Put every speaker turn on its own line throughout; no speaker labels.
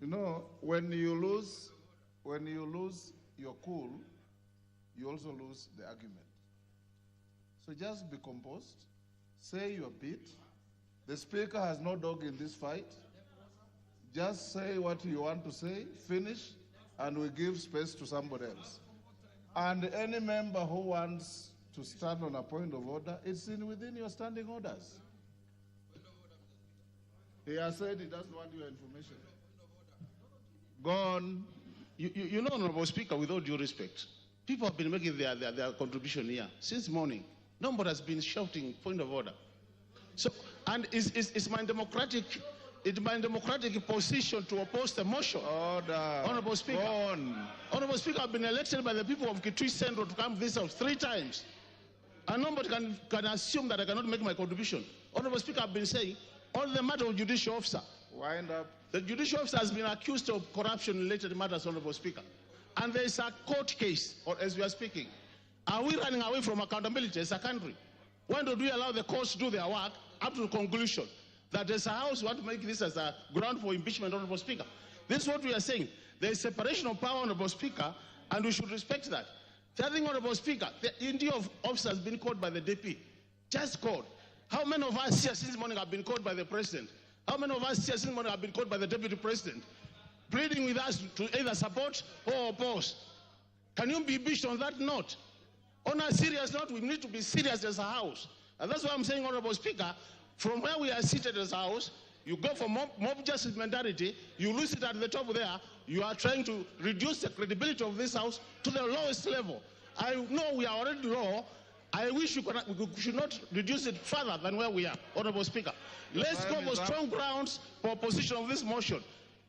You know, when you lose your cool, you also lose the argument. So just be composed, say your bit. The speaker has no dog in this fight. Just say what you want to say, finish, and we give space to somebody else. And any member who wants to stand on a point of order, it's within your standing orders. He has said he doesn't want your information. Go on.
You know, Honorable Speaker, with all due respect, people have been making their contribution here since morning. Nobody has been shouting point of order. So, and it's my democratic position to oppose the motion.
Order.
Honorable Speaker.
Go on.
Honorable Speaker, I've been elected by the people of Kitui Central to come to this house 3 times. And nobody can assume that I cannot make my contribution. Honorable Speaker, I've been saying, on the matter of judicial officer.
Wind up.
The judicial officer has been accused of corruption-related matters, Honorable Speaker. And there is a court case, or as we are speaking. Are we running away from accountability as a country? When do we allow the courts to do their work up to the conclusion that as a house we want to make this as a ground for impeachment, Honorable Speaker? This is what we are saying. There is separation of power, Honorable Speaker, and we should respect that. Third thing, Honorable Speaker, the India of officers has been called by the DP. Just called. How many of us here since morning have been called by the President? How many of us here since morning have been called by the Deputy President, pleading with us to either support or oppose? Can you be impeached on that note? On a serious note, we need to be serious as a house. And that's why I'm saying, Honorable Speaker, from where we are seated as a house, you go for mob justice mentality, you lose it at the top there, you are trying to reduce the credibility of this house to the lowest level. I know we are already low. I wish we should not reduce it further than where we are, Honorable Speaker. Let's go for strong grounds for opposition of this motion.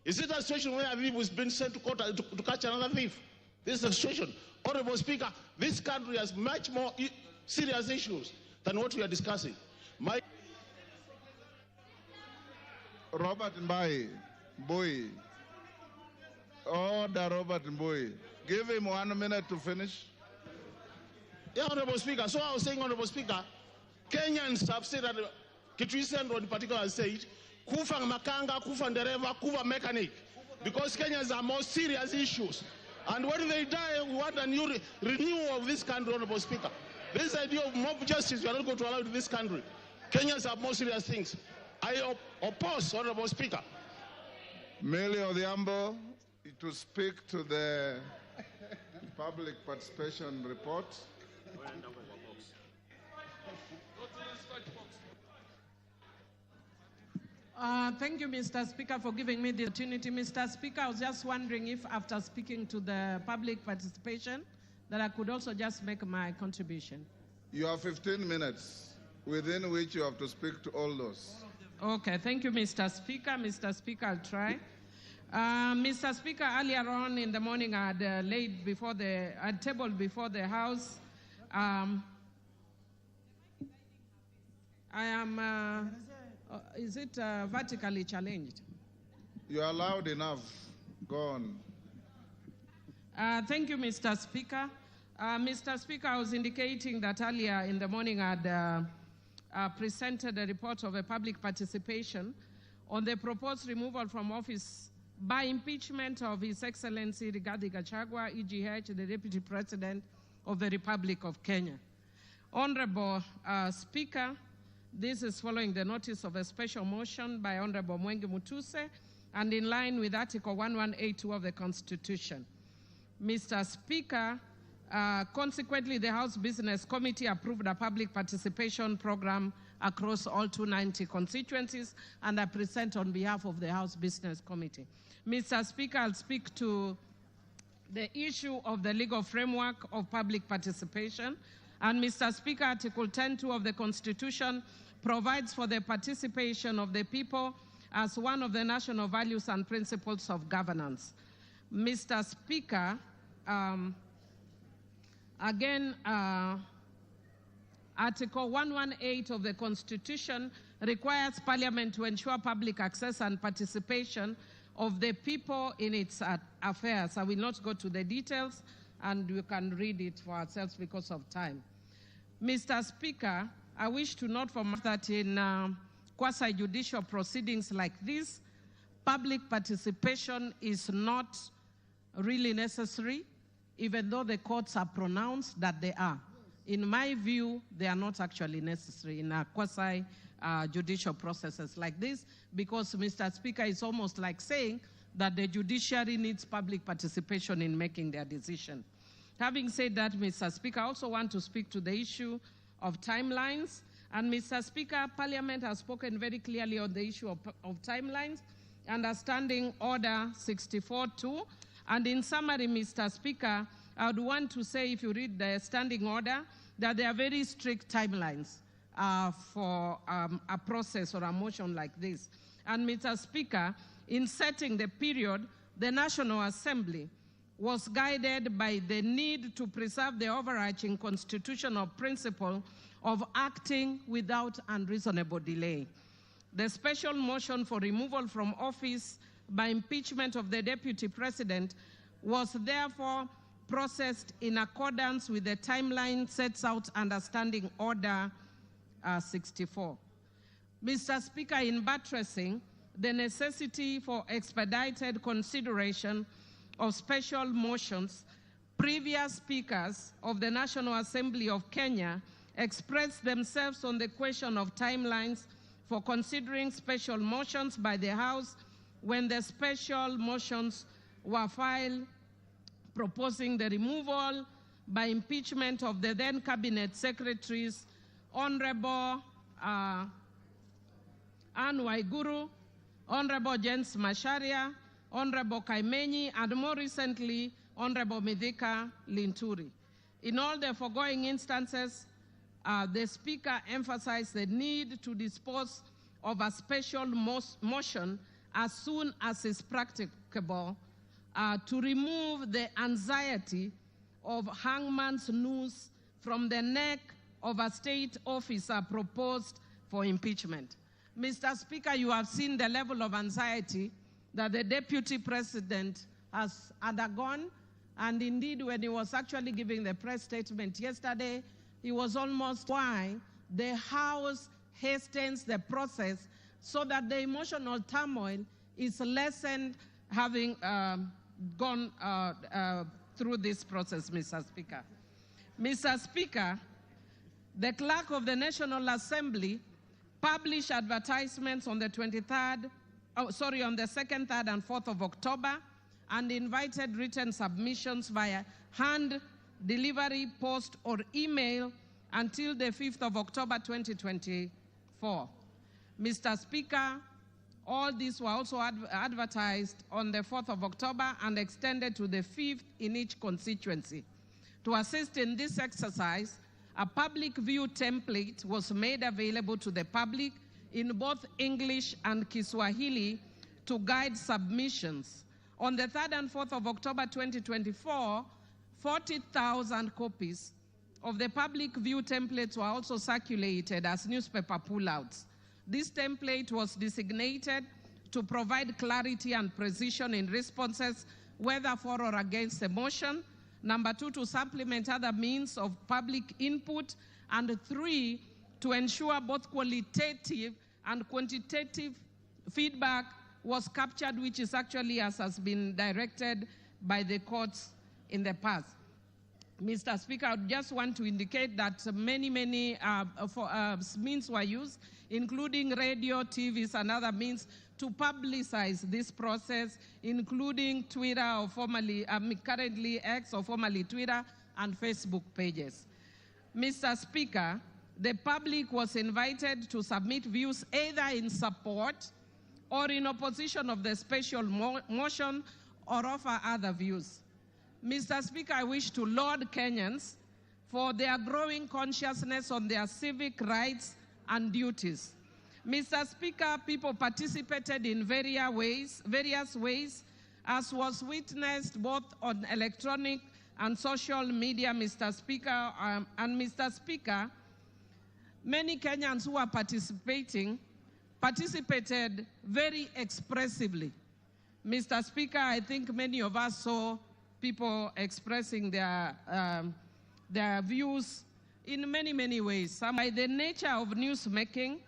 Is it a situation where a thief has been sent to court to catch another thief? This is a situation. Honorable Speaker, this country has much more serious issues than what we are discussing.
Robert Mbai, Boy. Order, Robert Mbai. Give him 1 minute to finish.
Yeah, Honorable Speaker. So I was saying, Honorable Speaker, Kenyans have said that Kitui Central in particular has said, kufa makanga, kufa ndereva, kufa mechanic, because Kenyans are more serious issues. And when they die, we want a new renewal of this country, Honorable Speaker. This idea of mob justice, we are not going to allow in this country. Kenyans have more serious things. I oppose, Honorable Speaker.
Millie Odhiambo to speak to the public participation report.
Thank you, Mr. Speaker, for giving me the opportunity. Mr. Speaker, I was just wondering if after speaking to the public participation, that I could also just make my contribution.
You have 15 minutes within which you have to speak to all those.
Okay, thank you, Mr. Speaker. Mr. Speaker, I'll try. Mr. Speaker, earlier on in the morning, I had tabled before the House. I am, is it vertically challenged?
You are loud enough. Go on.
Thank you, Mr. Speaker. Mr. Speaker, I was indicating that earlier in the morning I had presented a report of a public participation on the proposed removal from office by impeachment of His Excellency Rigathi Gachagua, EGH, the Deputy President of the Republic of Kenya. Honorable Speaker, this is following the notice of a special motion by Honorable Mwengi Mutuse and in line with Article 1182 of the Constitution. Mr. Speaker, consequently, the House Business Committee approved a public participation program across all 290 constituencies, and I present on behalf of the House Business Committee. Mr. Speaker, I'll speak to the issue of the legal framework of public participation. And Mr. Speaker, Article 10.2 of the Constitution provides for the participation of the people as one of the national values and principles of governance. Mr. Speaker, Article 118 of the Constitution requires Parliament to ensure public access and participation of the people in its affairs. I will not go to the details, and we can read it for ourselves because of time. Mr. Speaker, I wish to note that in quasi-judicial proceedings like this, public participation is not really necessary, even though the courts are pronounced that they are. In my view, they are not actually necessary in a quasi-judicial processes like this, because Mr. Speaker is almost like saying that the judiciary needs public participation in making their decision. Having said that, Mr. Speaker, I also want to speak to the issue of timelines. And Mr. Speaker, Parliament has spoken very clearly on the issue of timelines, understanding Order 64.2. And in summary, Mr. Speaker, I would want to say, if you read the standing order, that there are very strict timelines for a process or a motion like this. And Mr. Speaker, in setting the period, the National Assembly was guided by the need to preserve the overarching constitutional principle of acting without unreasonable delay. The special motion for removal from office by impeachment of the Deputy President was therefore processed in accordance with the timeline sets out under Standing Order 64. Mr. Speaker, in buttressing the necessity for expedited consideration of special motions, previous speakers of the National Assembly of Kenya expressed themselves on the question of timelines for considering special motions by the House when the special motions were filed proposing the removal by impeachment of the then Cabinet Secretaries, Honorable Anne Waiguru, Honorable James Macharia, Honorable Kaimenyi, and more recently, Honorable Mithika Linturi. In all the foregoing instances, the Speaker emphasized the need to dispose of a special motion as soon as is practicable to remove the anxiety of hangman's noose from the neck of a state officer proposed for impeachment. Mr. Speaker, you have seen the level of anxiety that the Deputy President has undergone, and indeed when he was actually giving the press statement yesterday, he was almost why the House hastens the process so that the emotional turmoil is lessened having gone through this process, Mr. Speaker. Mr. Speaker, the Clerk of the National Assembly published advertisements on the 2nd, 3rd, and 4th of October, and invited written submissions via hand delivery, post, or email until the 5th of October 2024. Mr. Speaker, all these were also advertised on the 4th of October and extended to the 5th in each constituency. To assist in this exercise, a public view template was made available to the public in both English and Kiswahili to guide submissions. On the 3rd and 4th of October 2024, 40,000 copies of the public view templates were also circulated as newspaper pullouts. This template was designated to provide clarity and precision in responses, whether for or against the motion. Number 2, to supplement other means of public input. And 3, to ensure both qualitative and quantitative feedback was captured, which is actually as has been directed by the courts in the past. Mr. Speaker, I just want to indicate that many means were used, including radio, TVs, and other means to publicize this process, including Twitter, or formerly, currently X, or formerly Twitter, and Facebook pages. Mr. Speaker, the public was invited to submit views either in support or in opposition of the special motion or offer other views. Mr. Speaker, I wish to laud Kenyans for their growing consciousness on their civic rights and duties. Mr. Speaker, people participated in various ways, as was witnessed both on electronic and social media, Mr. Speaker. And Mr. Speaker, many Kenyans who are participated very expressively. Mr. Speaker, I think many of us saw people expressing their views in many ways. By the nature of newsmaking,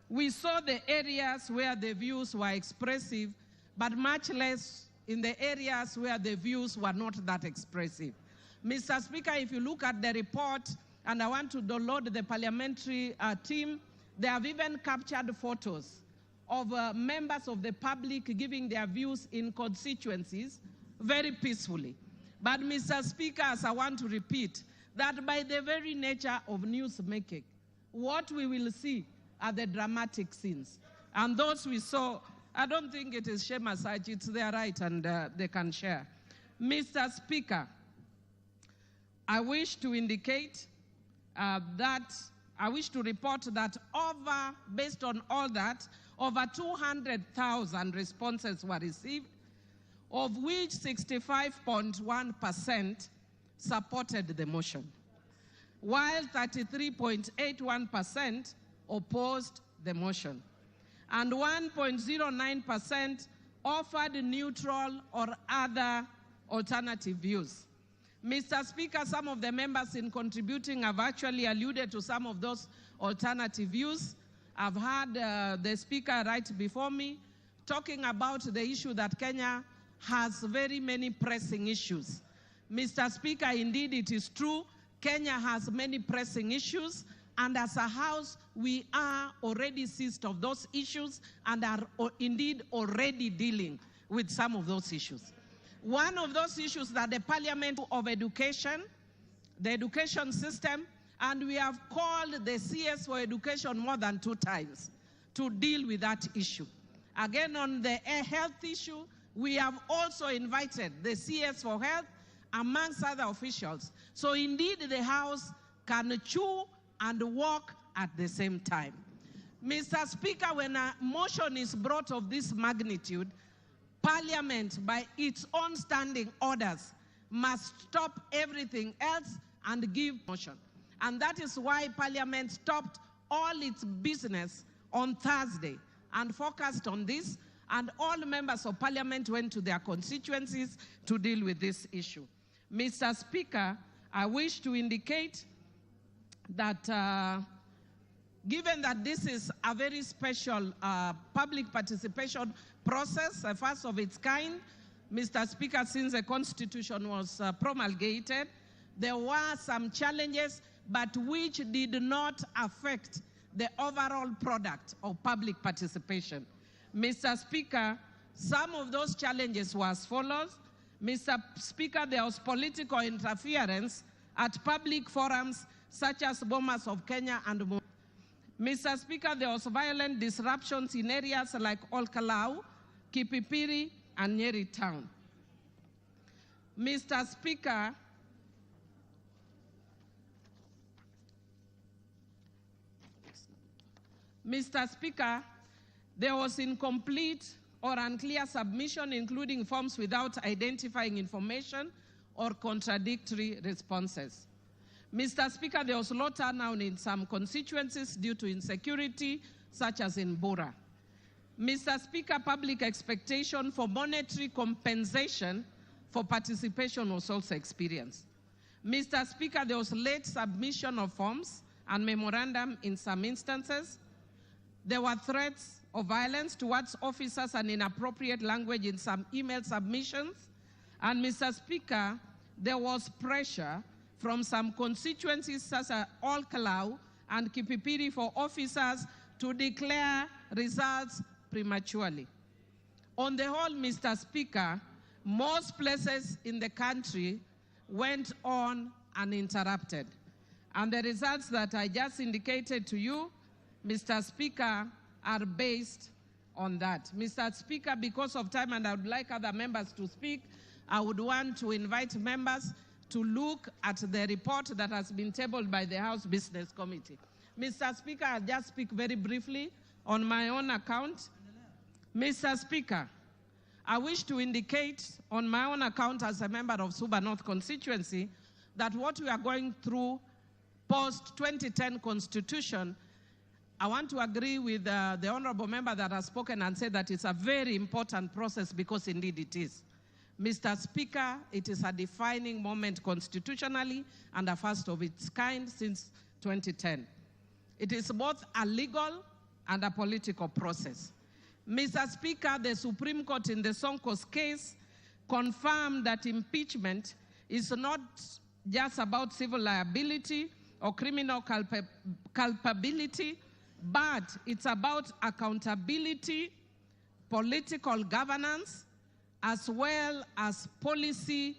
we saw the areas where the views were expressive but much less in the areas where the views were not that expressive. Mr. Speaker, if you look at the report, and I want to download the parliamentary team, they have even captured photos of members of the public giving their views in constituencies very peacefully. But Mr. Speaker, as I want to repeat, that by the very nature of news making, what we will see are the dramatic scenes. And those we saw, I don't think it is shame as such, it's their right and they can share. Mr. Speaker, I wish to indicate I wish to report that based on all that, over 200,000 responses were received, of which 65.1% supported the motion, while 33.81% opposed the motion, and 1.09% offered neutral or other alternative views. Mr. Speaker, some of the members in contributing have actually alluded to some of those alternative views. I've heard the speaker right before me talking about the issue that Kenya has very many pressing issues. Mr. Speaker, indeed it is true, Kenya has many pressing issues, and as a House, we are already seized of those issues and are indeed already dealing with some of those issues. One of those issues that the Parliament of Education, the education system, and we have called the CS for Education more than 2 times to deal with that issue. Again, on the health issue, we have also invited the CS for Health, amongst other officials. So indeed, the House can chew and walk at the same time. Mr. Speaker, when a motion is brought of this magnitude, Parliament, by its own standing orders, must stop everything else and give motion. And that is why Parliament stopped all its business on Thursday and focused on this, and all members of Parliament went to their constituencies to deal with this issue. Mr. Speaker, I wish to indicate that given that this is a very special public participation process, a first of its kind, Mr. Speaker, since the Constitution was promulgated, there were some challenges, but which did not affect the overall product of public participation. Mr. Speaker, some of those challenges were as follows. Mr. Speaker, there was political interference at public forums such as Bomas of Kenya and more. Mr. Speaker, there was violent disruptions in areas like Olkalau, Kipipiri, and Nyeri Town. Mr. Speaker, there was incomplete or unclear submission, including forms without identifying information or contradictory responses. Mr. Speaker, there was low turnout in some constituencies due to insecurity, such as in Bura. Mr. Speaker, public expectation for monetary compensation for participation was also experienced. Mr. Speaker, there was late submission of forms and memorandum in some instances. There were threats of violence towards officers and inappropriate language in some email submissions. And Mr. Speaker, there was pressure from some constituencies such as Olkalau and Kipipiri for officers to declare results prematurely. On the whole, Mr. Speaker, most places in the country went on uninterrupted. And the results that I just indicated to you, Mr. Speaker, are based on that. Mr. Speaker, because of time, and I would like other members to speak, I would want to invite members to look at the report that has been tabled by the House Business Committee. Mr. Speaker, I'll just speak very briefly on my own account. Mr. Speaker, I wish to indicate on my own account as a member of Suba North constituency that what we are going through post-2010 Constitution, I want to agree with the honorable member that has spoken and said that it's a very important process, because indeed it is. Mr. Speaker, it is a defining moment constitutionally and a first of its kind since 2010. It is both a legal and a political process. Mr. Speaker, the Supreme Court in the Sonko's case confirmed that impeachment is not just about civil liability or criminal culpability, but it's about accountability, political governance, as well as policy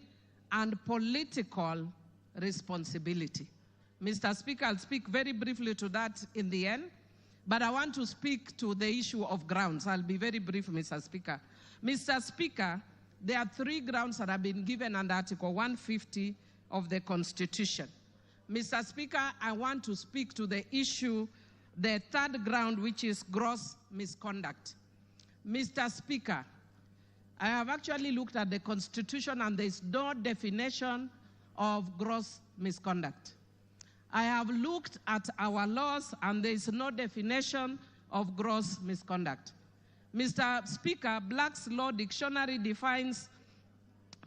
and political responsibility. Mr. Speaker, I'll speak very briefly to that in the end, but I want to speak to the issue of grounds. I'll be very brief, Mr. Speaker. Mr. Speaker, there are 3 grounds that have been given under Article 150 of the Constitution. Mr. Speaker, I want to speak to the issue, the 3rd ground, which is gross misconduct. Mr. Speaker, I have actually looked at the Constitution and there is no definition of gross misconduct. I have looked at our laws and there is no definition of gross misconduct. Mr. Speaker, Black's Law Dictionary defines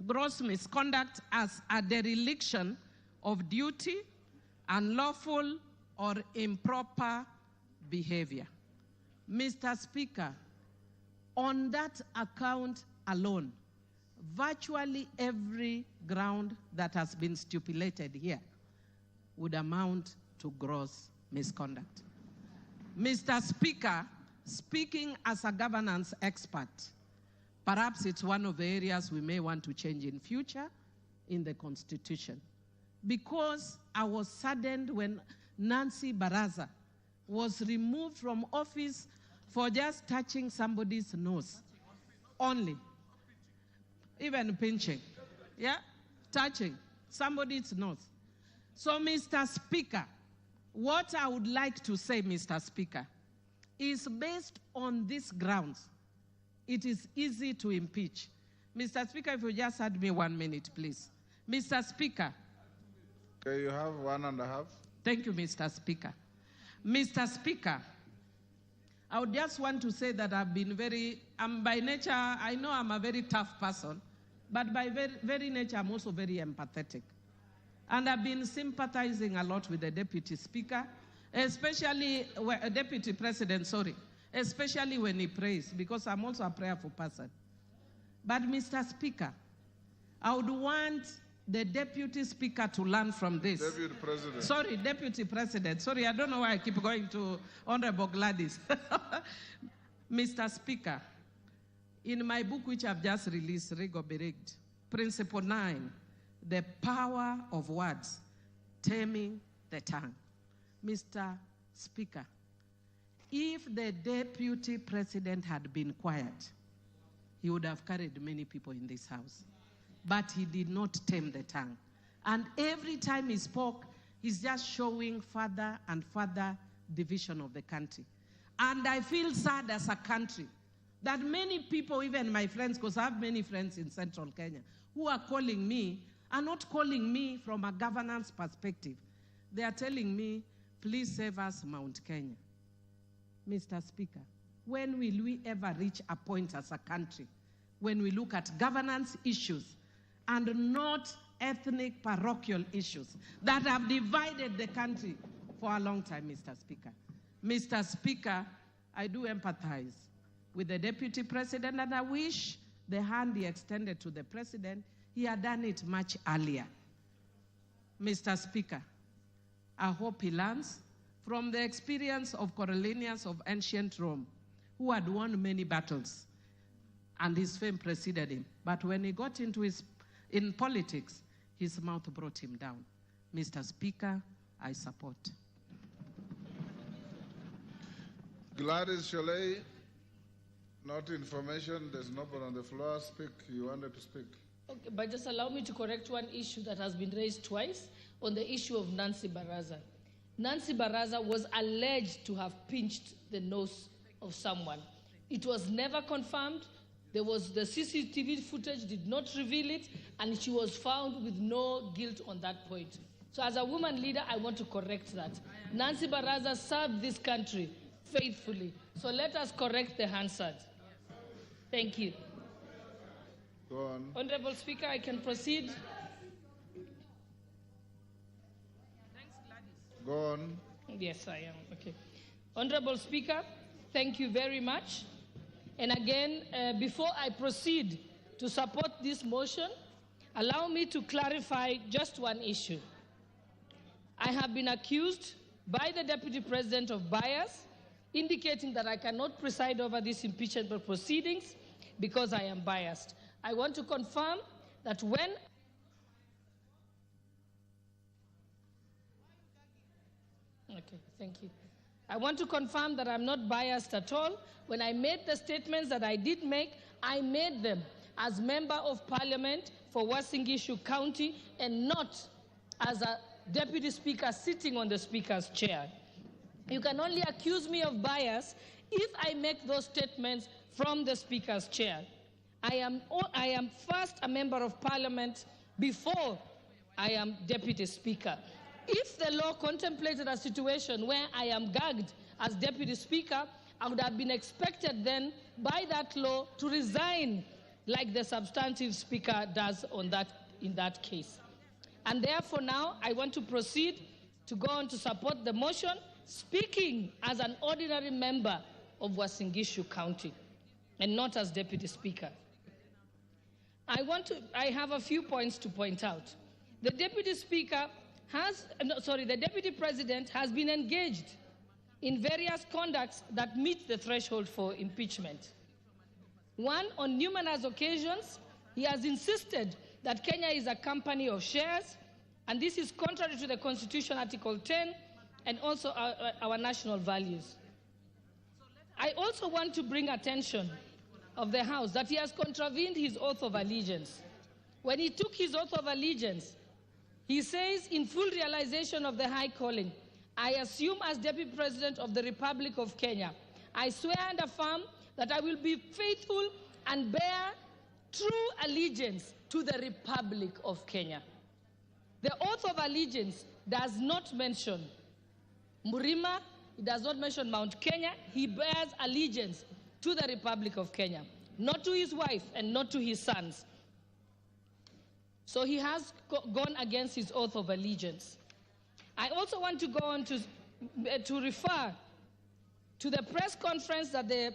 gross misconduct as a dereliction of duty, unlawful or improper behavior. Mr. Speaker, on that account alone, virtually every ground that has been stipulated here would amount to gross misconduct. Mr. Speaker, speaking as a governance expert, perhaps it's one of the areas we may want to change in future in the Constitution. Because I was saddened when Nancy Baraza was removed from office for just touching somebody's nose. Only. Even pinching. Yeah? Touching somebody's nose. So, Mr. Speaker, what I would like to say, Mr. Speaker, is based on these grounds, it is easy to impeach. Mr. Speaker, if you just had me 1 minute, please. Mr. Speaker.
Okay, you have 1.5.
Thank you, Mr. Speaker. Mr. Speaker, I would just want to say that I've been by nature, I know I'm a very tough person, but by very nature, I'm also very empathetic. And I've been sympathizing a lot with the Deputy Speaker, especially, Deputy President, sorry, especially when he prays, because I'm also a prayerful person. But Mr. Speaker, I would want the Deputy Speaker to learn from this.
Deputy President.
Sorry, Deputy President. Sorry, I don't know why I keep going to Honorable Gladys. Mr. Speaker, in my book, which I've just released, Rego Beregt, Principle 9, the power of words, taming the tongue. Mr. Speaker, if the Deputy President had been quiet, he would have carried many people in this house. But he did not tame the tongue. And every time he spoke, he's just showing further and further division of the country. And I feel sad as a country that many people, even my friends, because I have many friends in Central Kenya, who are calling me, are not calling me from a governance perspective. They are telling me, please save us Mount Kenya. Mr. Speaker, when will we ever reach a point as a country when we look at governance issues and not ethnic parochial issues that have divided the country for a long time, Mr. Speaker? Mr. Speaker, I do empathize with the Deputy President, and I wish the hand he extended to the President, he had done it much earlier. Mr. Speaker, I hope he learns from the experience of Coriolanus of ancient Rome, who had won many battles, and his fame preceded him. But when he got in politics, his mouth brought him down. Mr. Speaker, I support.
Gladys Sholay, not information. There's nobody on the floor. Speak. You wanted to speak.
Okay, but just allow me to correct one issue that has been raised twice on the issue of Nancy Baraza. Nancy Baraza was alleged to have pinched the nose of someone. It was never confirmed. The CCTV footage did not reveal it, and she was found with no guilt on that point. So as a woman leader, I want to correct that. Nancy Baraza served this country faithfully. So let us correct the Hansard. Thank you.
Go on.
Honorable Speaker, I can proceed.
Thanks, Gladys.
Go on.
Yes, I am. Okay. Honorable Speaker, thank you very much. And again, before I proceed to support this motion, allow me to clarify just one issue. I have been accused by the Deputy President of bias, indicating that I cannot preside over these impeachment proceedings because I am biased. I want to confirm that when Okay, thank you. I want to confirm that I'm not biased at all. When I made the statements that I did make, I made them as Member of Parliament for Uasin Gishu County and not as a Deputy Speaker sitting on the Speaker's chair. You can only accuse me of bias if I make those statements from the Speaker's chair. I am first a Member of Parliament before I am Deputy Speaker. If the law contemplated a situation where I am gagged as Deputy Speaker, I would have been expected then by that law to resign like the substantive Speaker does in that case. And therefore now I want to proceed to go on to support the motion, speaking as an ordinary member of Uasin Gishu County and not as Deputy Speaker. I have a few points to point out. The Deputy President has been engaged in various conducts that meet the threshold for impeachment. One, on numerous occasions, he has insisted that Kenya is a company of shares, and this is contrary to the Constitution, Article 10, and also our national values. I also want to bring attention of the House that he has contravened his oath of allegiance. When he took his oath of allegiance, he says, in full realization of the high calling, I assume as Deputy President of the Republic of Kenya, I swear and affirm that I will be faithful and bear true allegiance to the Republic of Kenya. The oath of allegiance does not mention Murima, it does not mention Mount Kenya. He bears allegiance to the Republic of Kenya, not to his wife and not to his sons. So he has gone against his oath of allegiance. I also want to go on to refer to the press conference that the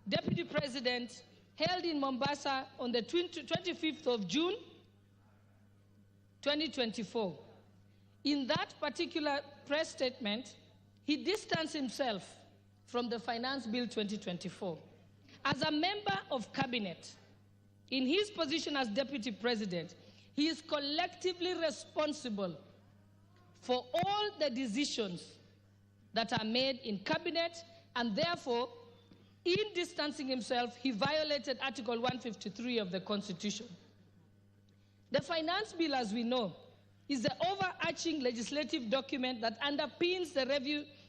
Deputy President held in Mombasa on the 25th of June, 2024. In that particular press statement, he distanced himself from the Finance Bill 2024. As a member of cabinet, in his position as Deputy President, he is collectively responsible for all the decisions that are made in cabinet, and therefore, in distancing himself, he violated Article 153 of the Constitution. The Finance Bill, as we know, is the overarching legislative document that underpins the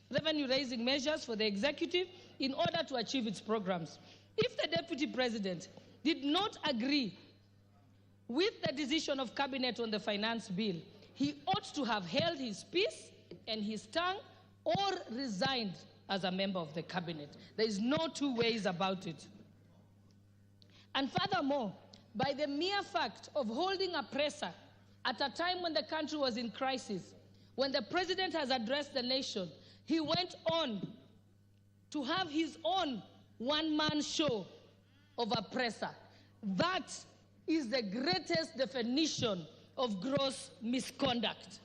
revenue-raising measures for the executive in order to achieve its programs. If the Deputy President did not agree with the decision of Cabinet on the Finance Bill, he ought to have held his peace and his tongue or resigned as a member of the Cabinet. There is no two ways about it. And furthermore, by the mere fact of holding a presser at a time when the country was in crisis, when the President has addressed the nation, he went on to have his own one-man show of a presser. That is the greatest definition of gross misconduct.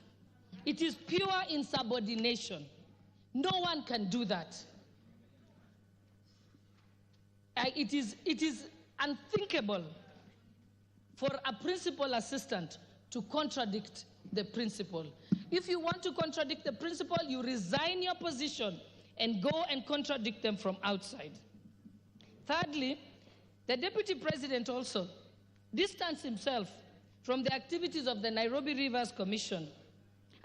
It is pure insubordination. No one can do that. It is unthinkable for a principal assistant to contradict the principal. If you want to contradict the principal, you resign your position and go and contradict them from outside. Thirdly, the Deputy President also distanced himself from the activities of the Nairobi Rivers Commission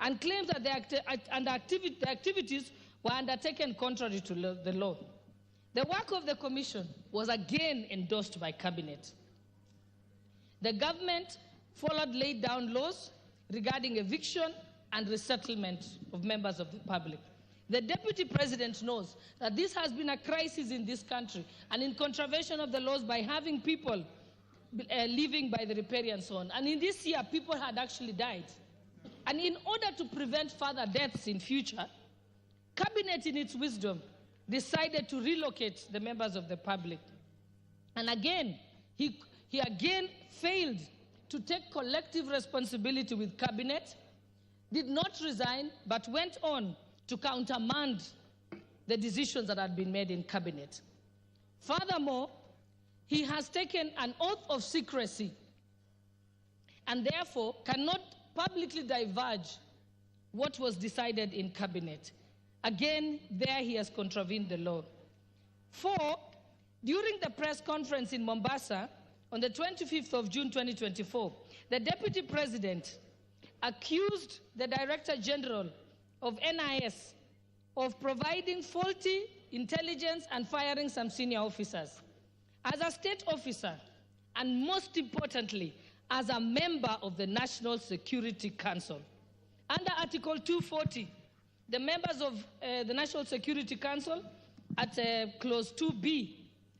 and claims that the activities were undertaken contrary to the law. The work of the commission was again endorsed by Cabinet. The government followed laid down laws regarding eviction and resettlement of members of the public. The Deputy President knows that this has been a crisis in this country and in contravention of the laws by having people living by the riparian zone. And in this year, people had actually died. And in order to prevent further deaths in future, Cabinet in its wisdom decided to relocate the members of the public. And again, he again failed to take collective responsibility with cabinet, did not resign, but went on to countermand the decisions that had been made in cabinet. Furthermore, he has taken an oath of secrecy and therefore cannot publicly divulge what was decided in cabinet. Again, there he has contravened the law. 4, during the press conference in Mombasa on the 25th of June 2024, the Deputy President accused the Director General of NIS of providing faulty intelligence and firing some senior officers. As a state officer, and most importantly, as a member of the National Security Council, under Article 240, the members of the National Security Council, at Clause 2B,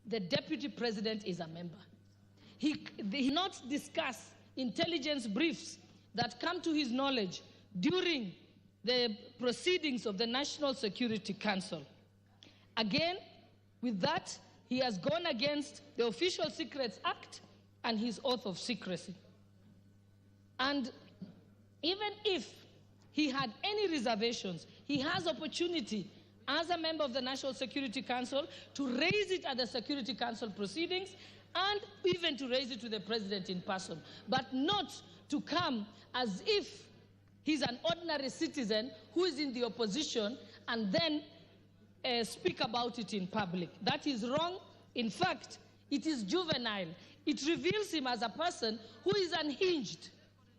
the Deputy President is a member. He not discuss intelligence briefs that come to his knowledge during the proceedings of the National Security Council. Again, with that, he has gone against the Official Secrets Act and his oath of secrecy. And even if he had any reservations, he has opportunity as a member of the National Security Council to raise it at the Security Council proceedings and even to raise it to the President in person, but not to come as if he's an ordinary citizen who is in the opposition and then speak about it in public. That is wrong. In fact, it is juvenile. It reveals him as a person who is unhinged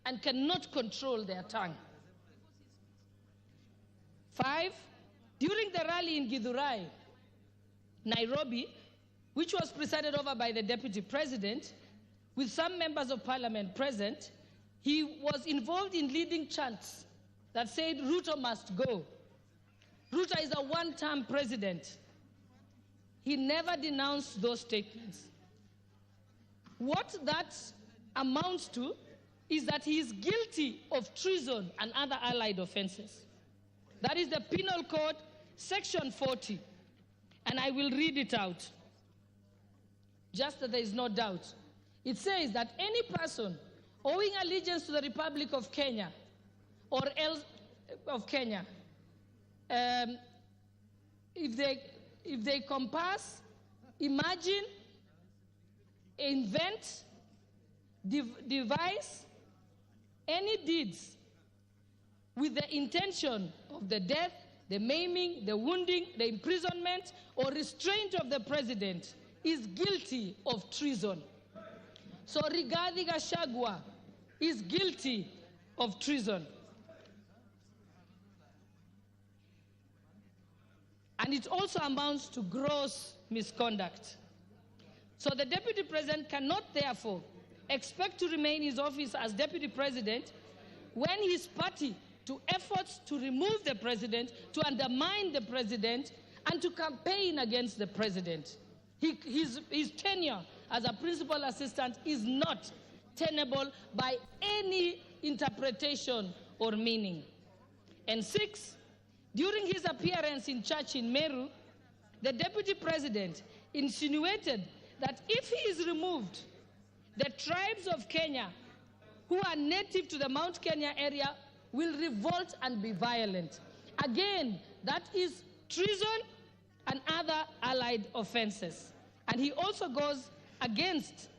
and cannot control their tongue. 5, during the rally in Githurai, Nairobi, which was presided over by the Deputy President, with some members of Parliament present, he was involved in leading chants that said, Ruto must go. Ruto is a one-term president. He never denounced those statements. What that amounts to is that he is guilty of treason and other allied offenses. That is the Penal Code, Section 40. And I will read it out, just that there is no doubt. It says that any person owing allegiance to the Republic of Kenya or else of Kenya, if they compass, imagine, invent, devise any deeds with the intention of the death, the maiming, the wounding, the imprisonment, or restraint of the president is guilty of treason. So Rigathi Gachagua is guilty of treason. And it also amounts to gross misconduct. So the Deputy President cannot therefore expect to remain in his office as Deputy President when his party to efforts to remove the President, to undermine the President, and to campaign against the President. His tenure as a principal assistant is not tenable by any interpretation or meaning. And 6, during his appearance in church in Meru, the Deputy President insinuated that if he is removed, the tribes of Kenya who are native to the Mount Kenya area will revolt and be violent. Again, that is treason and other allied offenses. And he also goes against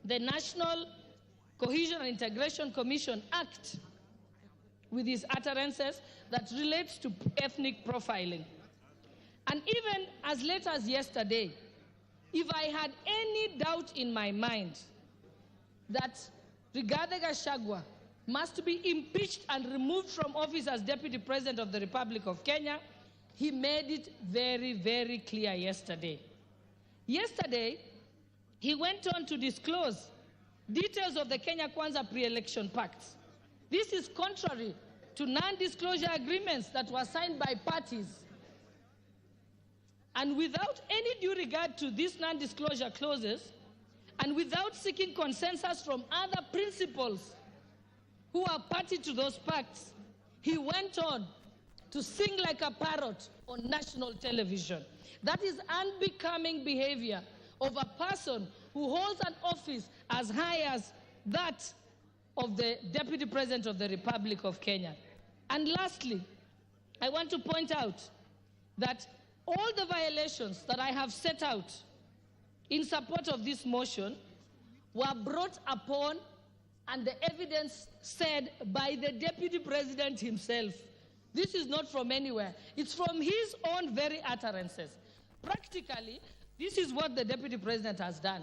the National Cohesion and Integration Commission Act with his utterances that relates to ethnic profiling. And even as late as yesterday, if I had any doubt in my mind that Rigathi Gachagua must be impeached and removed from office as Deputy President of the Republic of Kenya, he made it very, very clear yesterday. Yesterday, he went on to disclose details of the Kenya Kwanza pre-election pacts. This is contrary to non-disclosure agreements that were signed by parties. And without any due regard to these non-disclosure clauses, and without seeking consensus from other principals who are party to those pacts, he went on to sing like a parrot on national television. That is unbecoming behavior of a person who holds an office as high as that of the Deputy President of the Republic of Kenya. And lastly, I want to point out that all the violations that I have set out in support of this motion were brought upon and the evidence said by the Deputy President himself. This is not from anywhere. It's from his own very utterances. Practically, this is what the Deputy President has done.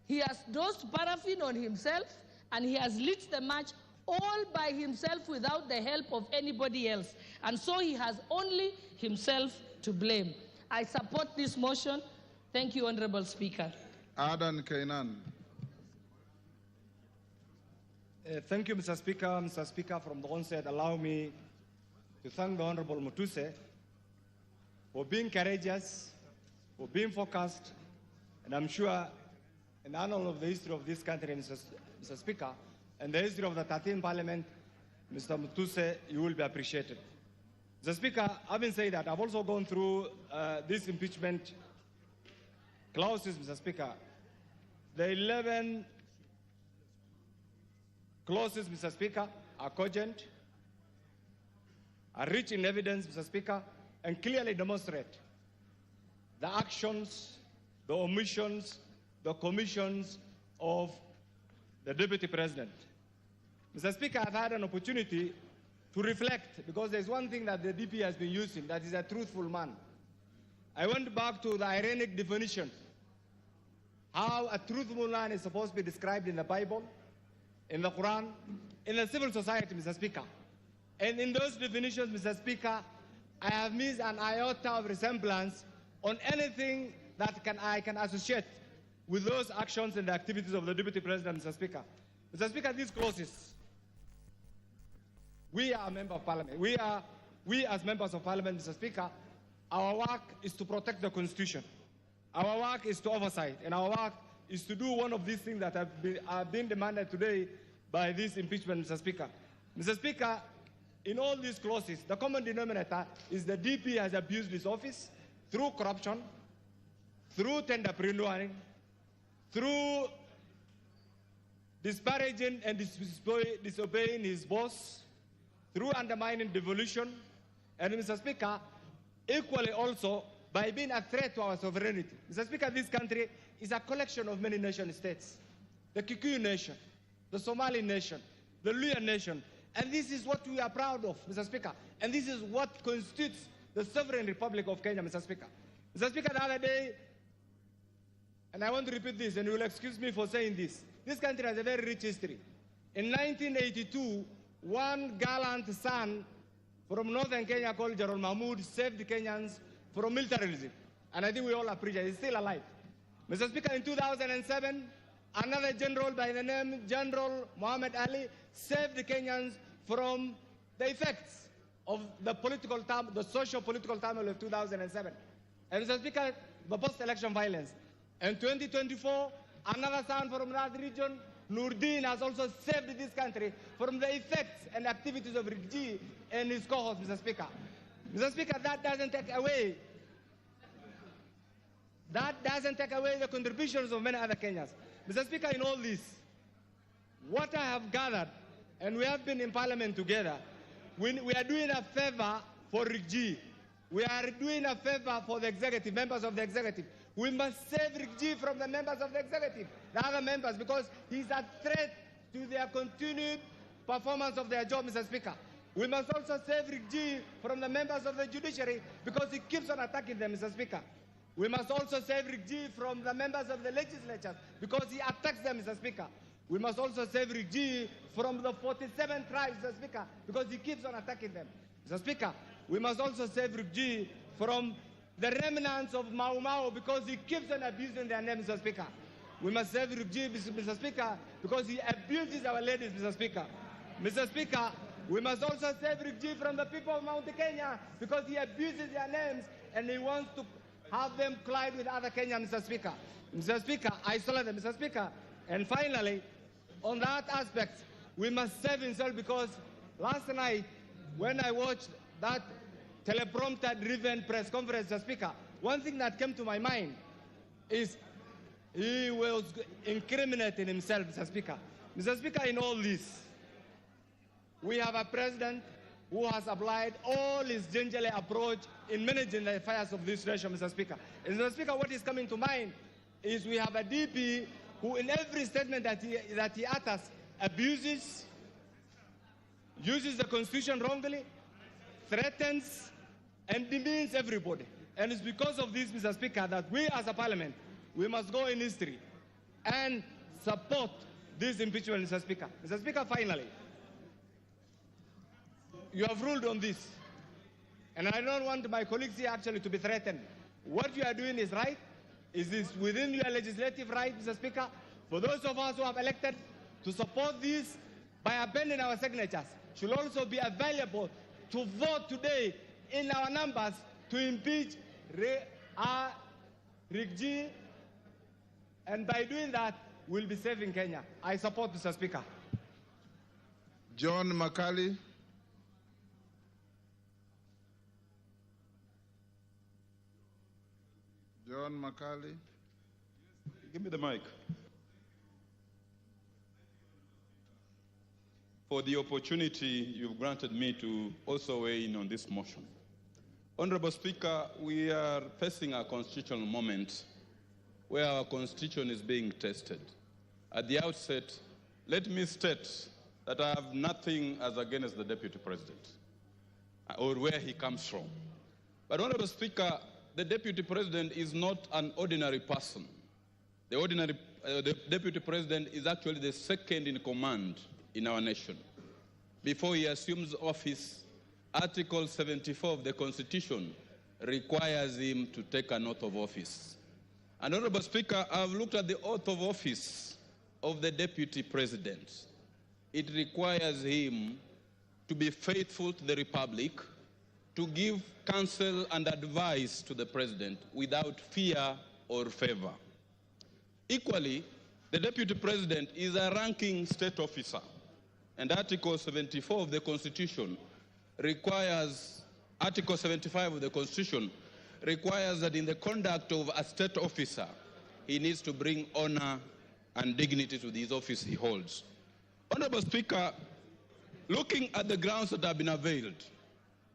He has dosed paraffin on himself and he has lit the match all by himself without the help of anybody else. And so he has only himself to blame. I support this motion. Thank you, Honorable Speaker.
Adan Kainan.
Thank you, Mr. Speaker. Mr. Speaker, from the onset, allow me to thank the Honorable Mutuse for being courageous, for being focused, and I'm sure in the annal of the history of this country, Mr. Speaker, and the history of the 13th Parliament, Mr. Mutuse, you will be appreciated. Mr. Speaker, having said that, I've also gone through this impeachment clauses, Mr. Speaker. The 11 clauses, Mr. Speaker, are cogent, are rich in evidence, Mr. Speaker, and clearly demonstrate the actions, the omissions, the commissions of the Deputy President. Mr. Speaker, I've had an opportunity to reflect, because there's one thing that the DP has been using, that is a truthful man. I went back to the ironic definition, how a truthful man is supposed to be described in the Bible, in the Quran, in the civil society, Mr. Speaker. And in those definitions, Mr. Speaker, I have missed an iota of resemblance on anything that I can associate with those actions and the activities of the Deputy President, Mr. Speaker. Mr. Speaker, these clauses, we are a member of Parliament. We as members of Parliament, Mr. Speaker, our work is to protect the Constitution. Our work is to oversight, and our work is to do one of these things that have been demanded today by this impeachment, Mr. Speaker. Mr. Speaker, in all these clauses, the common denominator is the DP has abused his office through corruption, through tender-preneuring, through disparaging and disobeying his boss, through undermining devolution, and Mr. Speaker, equally also by being a threat to our sovereignty. Mr. Speaker, this country is a collection of many nation states. The Kikuyu nation, the Somali nation, the Luya nation, and this is what we are proud of, Mr. Speaker, and this is what constitutes the sovereign Republic of Kenya, Mr. Speaker. Mr. Speaker, the other day, and I want to repeat this, and you will excuse me for saying this country has a very rich history. In 1982, one gallant son from northern Kenya called Gerald Mahmoud saved the Kenyans from militarism, and I think we all appreciate it. He's still alive. Mr. Speaker, in 2007, another general by the name General Muhammad Ali saved the Kenyans from the effects of the socio-political turmoil of 2007. And Mr. Speaker, the post-election violence. In 2024, another son from that region, Nurdin, has also saved this country from the effects and activities of Rigji and his cohorts, Mr. Speaker. Mr. Speaker, that doesn't take away the contributions of many other Kenyans. Mr. Speaker, in all this, what I have gathered, and we have been in Parliament together, we are doing a favor for Rigji. We are doing a favor for the executive, members of the executive. We must save Rigji from the members of the executive, the other members, because he's a threat to their continued performance of their job, Mr. Speaker. We must also save Rigji from the members of the judiciary because he keeps on attacking them, Mr. Speaker. We must also save Rigji from the members of the legislature because he attacks them, Mr. Speaker. We must also save Rigji from the 47 tribes, Mr. Speaker, because he keeps on attacking them. Mr. Speaker, we must also save Rigji from the remnants of Mau Mau because he keeps on abusing their name, Mr. Speaker. We must save Rigji, Mr. Speaker, because he abuses our ladies, Mr. Speaker. Mr. Speaker, we must also save Rigji from the people of Mount Kenya because he abuses their names and he wants to have them collide with other Kenyans, Mr. Speaker. Mr. Speaker, isolate them, Mr. Speaker. And finally, on that aspect, we must save himself because last night, when I watched that teleprompter-driven press conference, Mr. Speaker, one thing that came to my mind is he was incriminating himself, Mr. Speaker. Mr. Speaker, in all this, we have a president who has applied all his gingerly approach in managing the affairs of this nation, Mr. Speaker. And Mr. Speaker, what is coming to mind is we have a DP who in every statement that he utters abuses, uses the Constitution wrongly, threatens, and demeans everybody. And it's because of this, Mr. Speaker, that we as a parliament, we must go in history and support this impeachment, Mr. Speaker. Mr. Speaker, finally, you have ruled on this. And I don't want my colleagues here actually to be threatened. What you are doing is right. It is within your legislative right, Mr. Speaker, for those of us who have elected to support this by appending our signatures should also be available to vote today in our numbers to impeach Rigji, and by doing that, we'll be saving Kenya. I support, Mr. Speaker.
John Makali. John Makali.
Give me the mic. For the opportunity you've granted me to also weigh in on this motion. Honorable Speaker, we are facing a constitutional moment where our constitution is being tested. At the outset, let me state that I have nothing as against the Deputy President or where he comes from. But Honorable Speaker, the Deputy President is not an ordinary person. The Deputy President is actually the second in command in our nation. Before he assumes office, Article 74 of the Constitution requires him to take an oath of office. And Honorable Speaker, I've looked at the oath of office of the Deputy President. It requires him to be faithful to the Republic, to give counsel and advice to the President without fear or favor. Equally, the Deputy President is a ranking state officer, and Article 74 of the Constitution requires, Article 75 of the Constitution requires that in the conduct of a state officer, he needs to bring honor and dignity to the office he holds. Honorable Speaker, looking at the grounds that have been availed,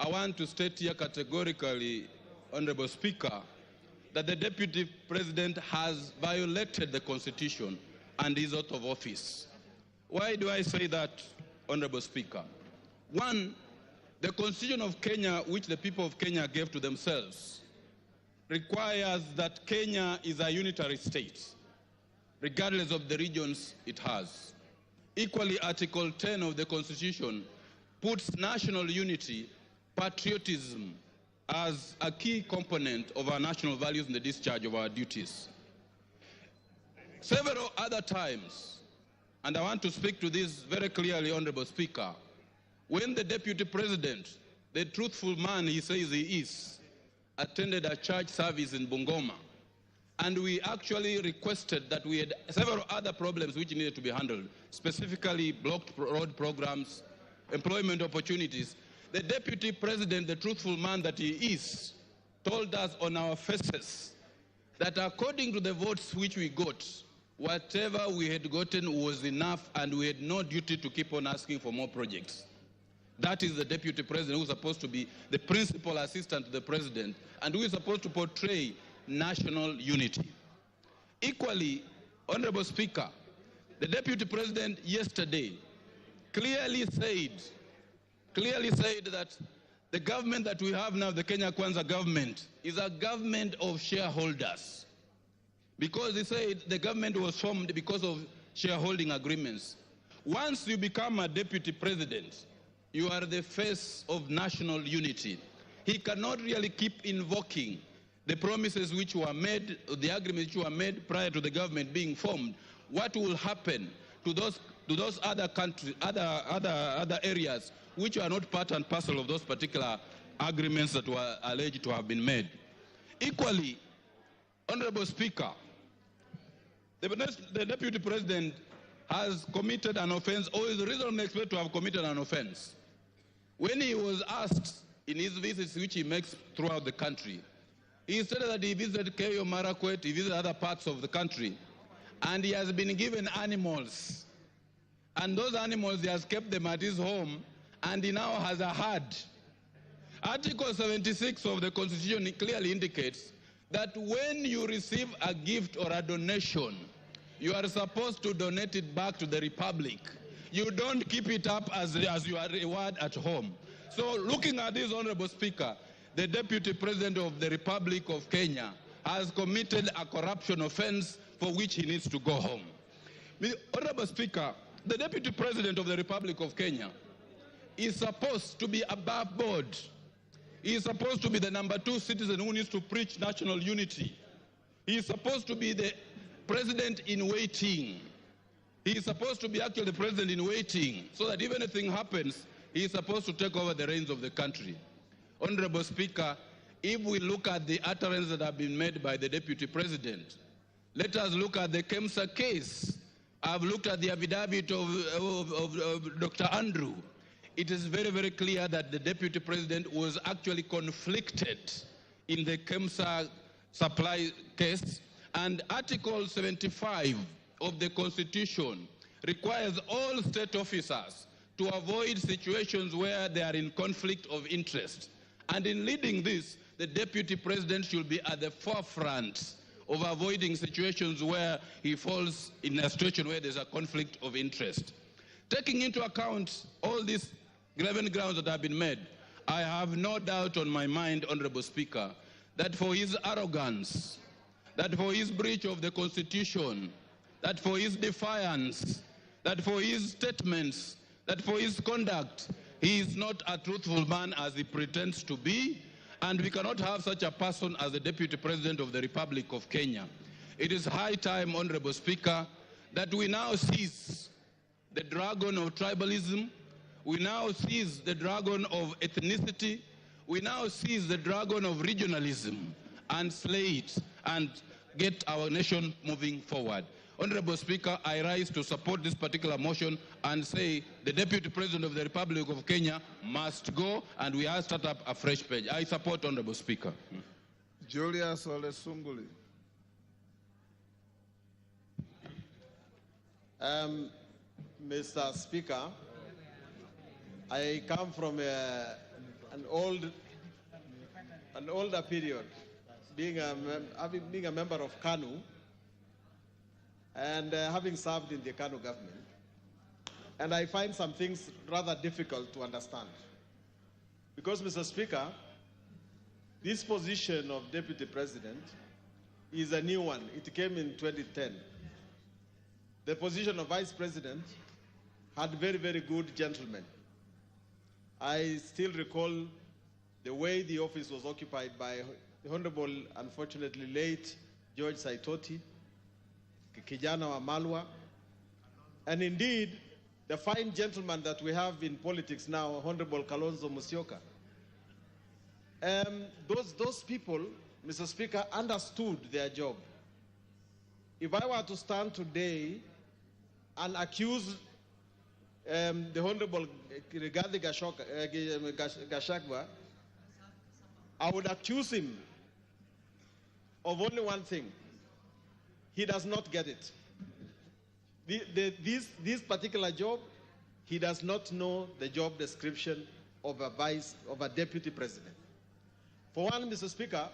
I want to state here categorically, Honorable Speaker, that the Deputy President has violated the Constitution and his oath of office. Why do I say that, Honorable Speaker? One, the Constitution of Kenya, which the people of Kenya gave to themselves, requires that Kenya is a unitary state, regardless of the regions it has. Equally, Article 10 of the Constitution puts national unity, patriotism, as a key component of our national values in the discharge of our duties. Several other times, and I want to speak to this very clearly, Honorable Speaker, when the Deputy President, the truthful man he says he is, attended a church service in Bungoma, and we actually requested that we had several other problems which needed to be handled, specifically blocked road programs, employment opportunities. The Deputy President, the truthful man that he is, told us on our faces that according to the votes which we got, whatever we had gotten was enough and we had no duty to keep on asking for more projects. That is the Deputy President who is supposed to be the principal assistant to the President and who is supposed to portray national unity. Equally, Honorable Speaker, the Deputy President yesterday clearly said that the government that we have now, the Kenya Kwanza government, is a government of shareholders. Because he said the government was formed because of shareholding agreements. Once you become a Deputy President, you are the face of national unity. He cannot really keep invoking the promises which were made, the agreements which were made prior to the government being formed. What will happen to those other countries, other areas which are not part and parcel of those particular agreements that were alleged to have been made? Equally, Honorable Speaker, the Deputy President has committed an offense, or is reasonably expected to have committed an offense. When he was asked in his visits which he makes throughout the country, he stated that he visited Keyo Marakwet, he visited other parts of the country, and he has been given animals. And those animals, he has kept them at his home, and he now has a herd. Article 76 of the Constitution clearly indicates that when you receive a gift or a donation, you are supposed to donate it back to the Republic. You don't keep it up as your reward at home. So looking at this, Honorable Speaker, the Deputy President of the Republic of Kenya has committed a corruption offense for which he needs to go home. Honorable Speaker, the Deputy President of the Republic of Kenya is supposed to be above board. He is supposed to be the number 2 citizen who needs to preach national unity. He is supposed to be the president in waiting. He is supposed to be actually the president in waiting, so that if anything happens, he is supposed to take over the reins of the country. Honorable Speaker, if we look at the utterances that have been made by the Deputy President, let us look at the KEMSA case. I've looked at the affidavit of Dr. Andrew. It is very, very clear that the Deputy President was actually conflicted in the KEMSA supply case, and Article 75 of the Constitution requires all state officers to avoid situations where they are in conflict of interest. And in leading this, the Deputy President should be at the forefront of avoiding situations where he falls in a situation where there's a conflict of interest. Taking into account all these 11 grounds that have been made, I have no doubt on my mind, Honorable Speaker, that for his arrogance, that for his breach of the Constitution, that for his defiance, that for his statements, that for his conduct, he is not a truthful man as he pretends to be, and we cannot have such a person as the Deputy President of the Republic of Kenya. It is high time, Honorable Speaker, that we now seize the dragon of tribalism, we now seize the dragon of ethnicity, we now seize the dragon of regionalism and slay it and get our nation moving forward. Honorable Speaker, I rise to support this particular motion and say the Deputy President of the Republic of Kenya must go, and we have start up a fresh page. I support, Honorable Speaker.
Julius Ole Sunguli.
Mr. Speaker, I come from an older period, being a member of KANU, and having served in the KANU government. And I find some things rather difficult to understand. Because, Mr. Speaker, this position of Deputy President is a new one. It came in 2010. The position of Vice President had very, very good gentlemen. I still recall the way the office was occupied by the Honorable, unfortunately late, George Saitoti, Kijana wa Malwa, and indeed, the fine gentleman that we have in politics now, Honorable Kalonzo Musyoka. Those people, Mr. Speaker, understood their job. If I were to stand today and accuse the Honorable Rigathi Gachagua, I would accuse him of only one thing. He does not get it. This particular job, he does not know the job description of a deputy president. For one, Mr. Speaker,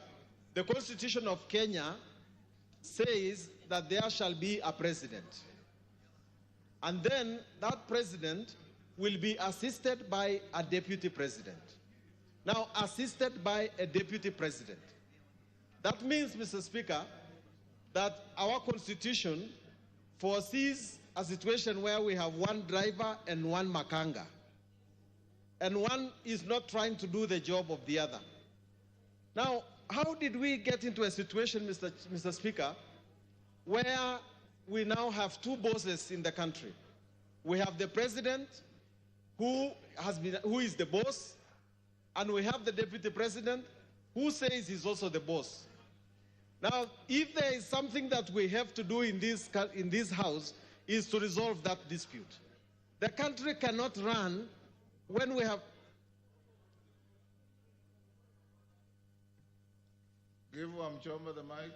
the Constitution of Kenya says that there shall be a president. And then that president will be assisted by a deputy president. Now, assisted by a deputy president. That means, Mr. Speaker, that our Constitution foresees a situation where we have one driver and one makanga. And one is not trying to do the job of the other. Now, how did we get into a situation, Mr. Speaker, where we now have two bosses in the country? We have the president, who is the boss, and we have the deputy president, who says he's also the boss. Now, if there is something that we have to do in this house, is to resolve that dispute. The country cannot run when we have...
Give Wamchomba the mic.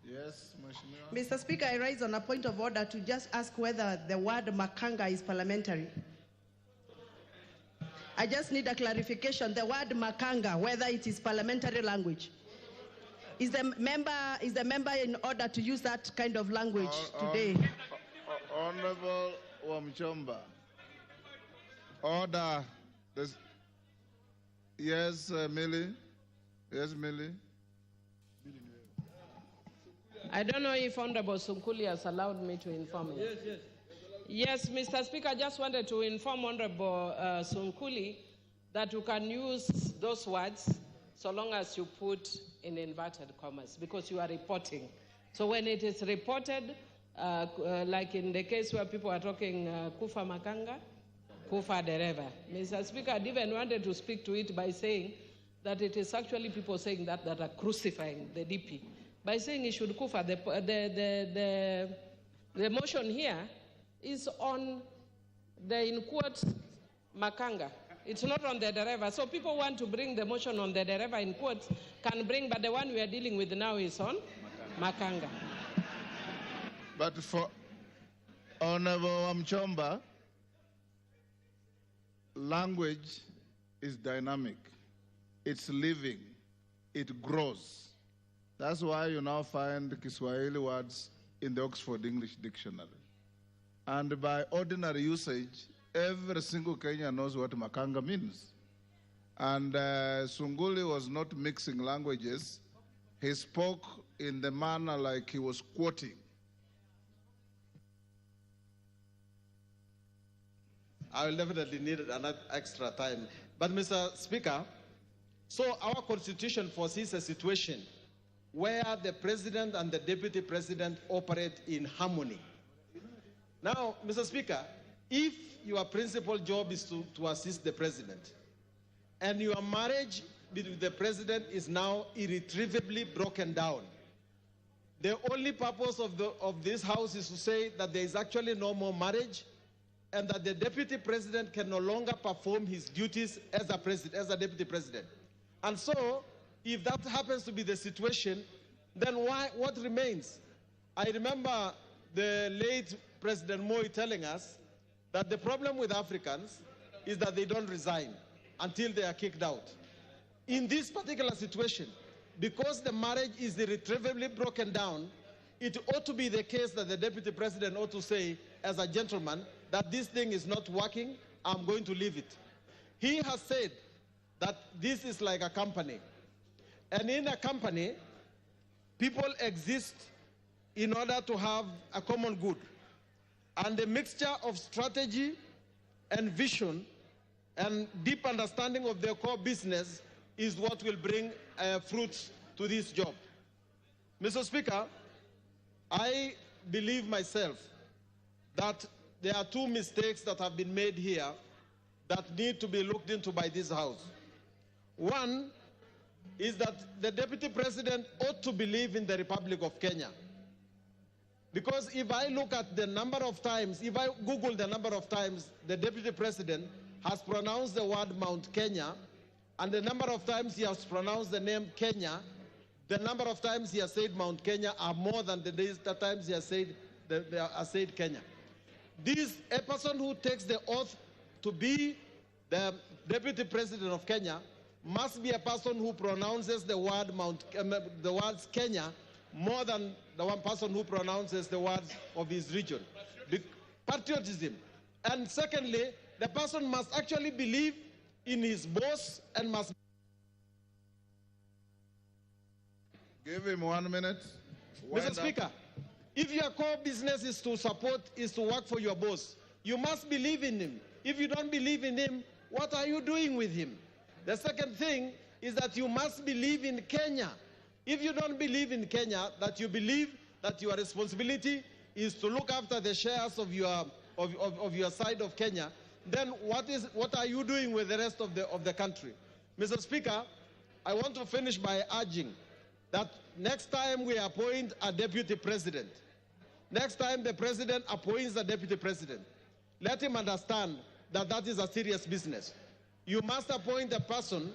Yes, Mheshimiwa.
Mr. Speaker, I rise on a point of order to just ask whether the word makanga is parliamentary. I just need a clarification. The word makanga, whether it is parliamentary language. Is the member in order to use that kind of language today?
Honorable Wamchomba. Order. Yes, Millie. Yes, Millie.
I don't know if Honorable Sunkuli has allowed me to inform you.
Yes, yes.
Yes, Mr. Speaker, I just wanted to inform Honorable Sunkuli that you can use those words so long as you put in inverted commas, because you are reporting. So when it is reported, like in the case where people are talking kufa makanga, kufa dereva. Mr. Speaker, I even wanted to speak to it by saying that it is actually people saying that are crucifying the DP. By saying he should kufa, the motion here is on the, in quotes, makanga. It's not on the dereva. So people want to bring the motion on the dereva in quotes, can bring, but the one we are dealing with now is on makanga.
But for Honorable Wamchomba, language is dynamic. It's living. It grows. That's why you now find Kiswahili words in the Oxford English Dictionary. And by ordinary usage, every single Kenyan knows what makanga means. And Sunguli was not mixing languages. He spoke in the manner like he was quoting.
I will definitely need another extra time. But Mr. Speaker, so our constitution foresees a situation where the president and the deputy president operate in harmony. Now, Mr. Speaker, if your principal job is to assist the president, and your marriage with the president is now irretrievably broken down, the only purpose of this house is to say that there is actually no more marriage, and that the deputy president can no longer perform his duties as a deputy president. And so, if that happens to be the situation, then what remains? I remember the late President Moi telling us that the problem with Africans is that they don't resign until they are kicked out. In this particular situation, because the marriage is irretrievably broken down, it ought to be the case that the deputy president ought to say, as a gentleman, that this thing is not working, I'm going to leave it. He has said that this is like a company. And in a company, people exist in order to have a common good. And the mixture of strategy and vision and deep understanding of their core business is what will bring fruits to this job. Mr. Speaker, I believe myself that there are two mistakes that have been made here that need to be looked into by this House. One is that the Deputy President ought to believe in the Republic of Kenya. Because if I look at the number of times, if I Google the number of times the Deputy President has pronounced the word Mount Kenya, and the number of times he has pronounced the name Kenya, the number of times he has said Mount Kenya are more than the times he has said Kenya. A person who takes the oath to be the Deputy President of Kenya must be a person who pronounces the words Kenya more than the one person who pronounces the words of his region. Patriotism. And secondly, the person must actually believe in his boss and must...
Give him 1 minute.
Mr. Speaker, if your core business is to work for your boss, you must believe in him. If you don't believe in him, what are you doing with him? The second thing is that you must believe in Kenya. If you don't believe in Kenya, that you believe that your responsibility is to look after the shares of your side of Kenya, then what are you doing with the rest of the country? Mr. Speaker, I want to finish by urging that next time we appoint a deputy president, next time the president appoints a deputy president, let him understand that that is a serious business. You must appoint a person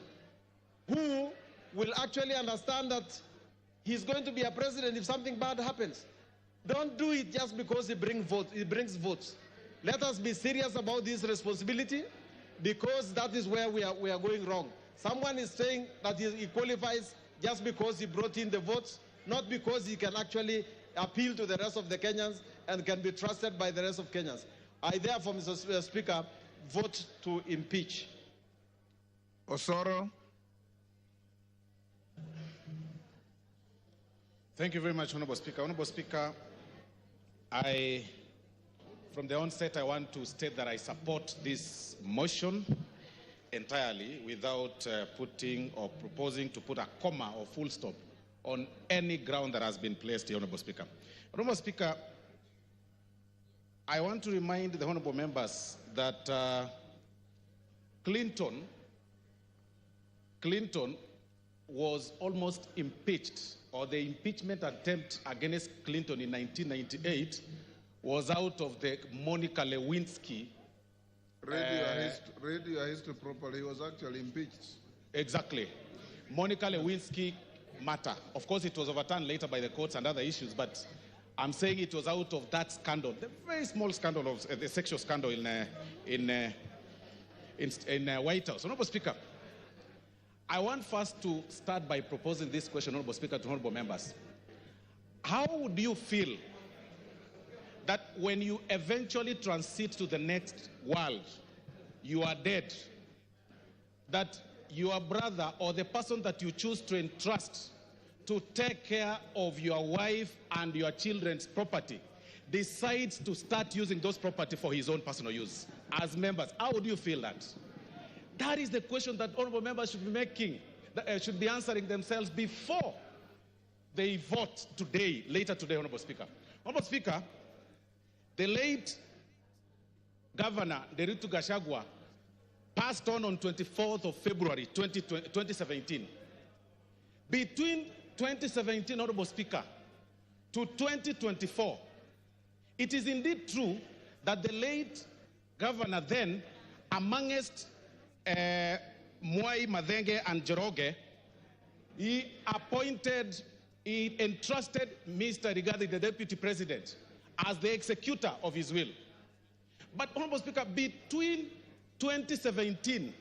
who will actually understand that he's going to be a president if something bad happens. Don't do it just because he brings votes. Let us be serious about this responsibility, because that is where we are going wrong. Someone is saying that he qualifies just because he brought in the votes, not because he can actually appeal to the rest of the Kenyans and can be trusted by the rest of Kenyans. I therefore, Mr. Speaker, vote to impeach.
Osoro.
Thank you very much, Honorable Speaker. Honorable Speaker, from the onset, I want to state that I support this motion entirely without putting or proposing to put a comma or full stop on any ground that has been placed here, Honorable Speaker. Honorable Speaker, I want to remind the honorable members that Clinton was almost impeached, or the impeachment attempt against Clinton in 1998 was out of the Monica Lewinsky.
Read your history properly. He was actually impeached.
Exactly. Monica Lewinsky matter. Of course, it was overturned later by the courts and other issues, but I'm saying it was out of that scandal, the very small scandal of the sexual scandal in White House. Honorable Speaker, I want first to start by proposing this question, Honorable Speaker, to honorable members. How would you feel that when you eventually transit to the next world, you are dead, that your brother or the person that you choose to entrust to take care of your wife and your children's property decides to start using those property for his own personal use? As members, how would you feel that? That is the question that honorable members should be making, should be answering themselves before they vote today, later today, Honorable Speaker. Honorable Speaker, the late Governor Nderitu Gachagua passed on 24th of February 2017. Between 2017, Honorable Speaker, to 2024, it is indeed true that the late governor then, amongst Mwai, Madenge, and Joroge, he entrusted Mr. Rigathi, the deputy president, as the executor of his will. But, Honorable Speaker, between 2017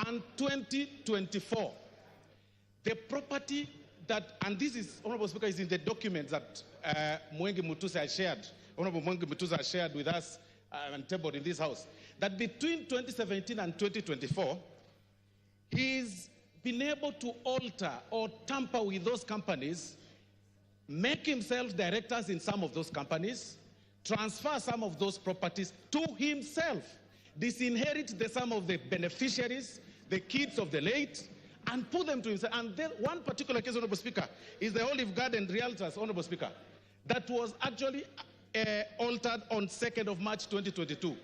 and 2024, the property that, and this is, Honorable Speaker, is in the documents that Mwengi Mutusa has shared, Honorable Mwengi Mutusa has shared with us and tabled in this House, that between 2017 and 2024, he's been able to alter or tamper with those companies, make himself directors in some of those companies, transfer some of those properties to himself, disinherit some of the beneficiaries, the kids of the late, and put them to himself. And then one particular case, Honorable Speaker, is the Olive Garden Realtors, Honorable Speaker, that was actually altered on 2nd of March 2022,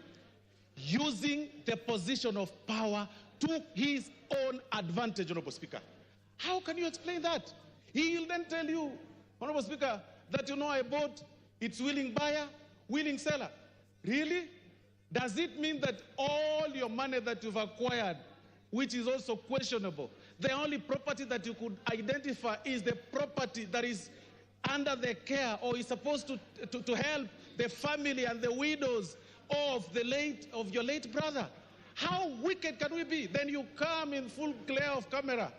using the position of power to his own advantage, Honorable Speaker. How can you explain that? He'll then tell you, Honorable Speaker, that, I bought, it's willing buyer, willing seller. Really? Does it mean that all your money that you've acquired, which is also questionable, the only property that you could identify is the property that is under the care or is supposed to help the family and the widows of your late brother? How wicked can we be? Then you come in full glare of camera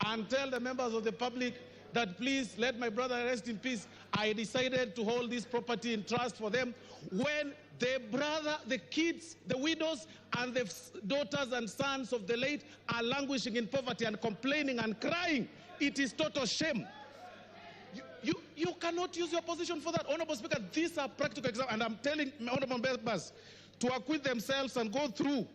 and tell the members of the public that please let my brother rest in peace. I decided to hold this property in trust for them, when the brother, the kids, the widows, and the daughters and sons of the late are languishing in poverty and complaining and crying. It is total shame. You cannot use your position for that. Honorable Speaker, these are practical examples, and I'm telling honorable members to acquit themselves and go through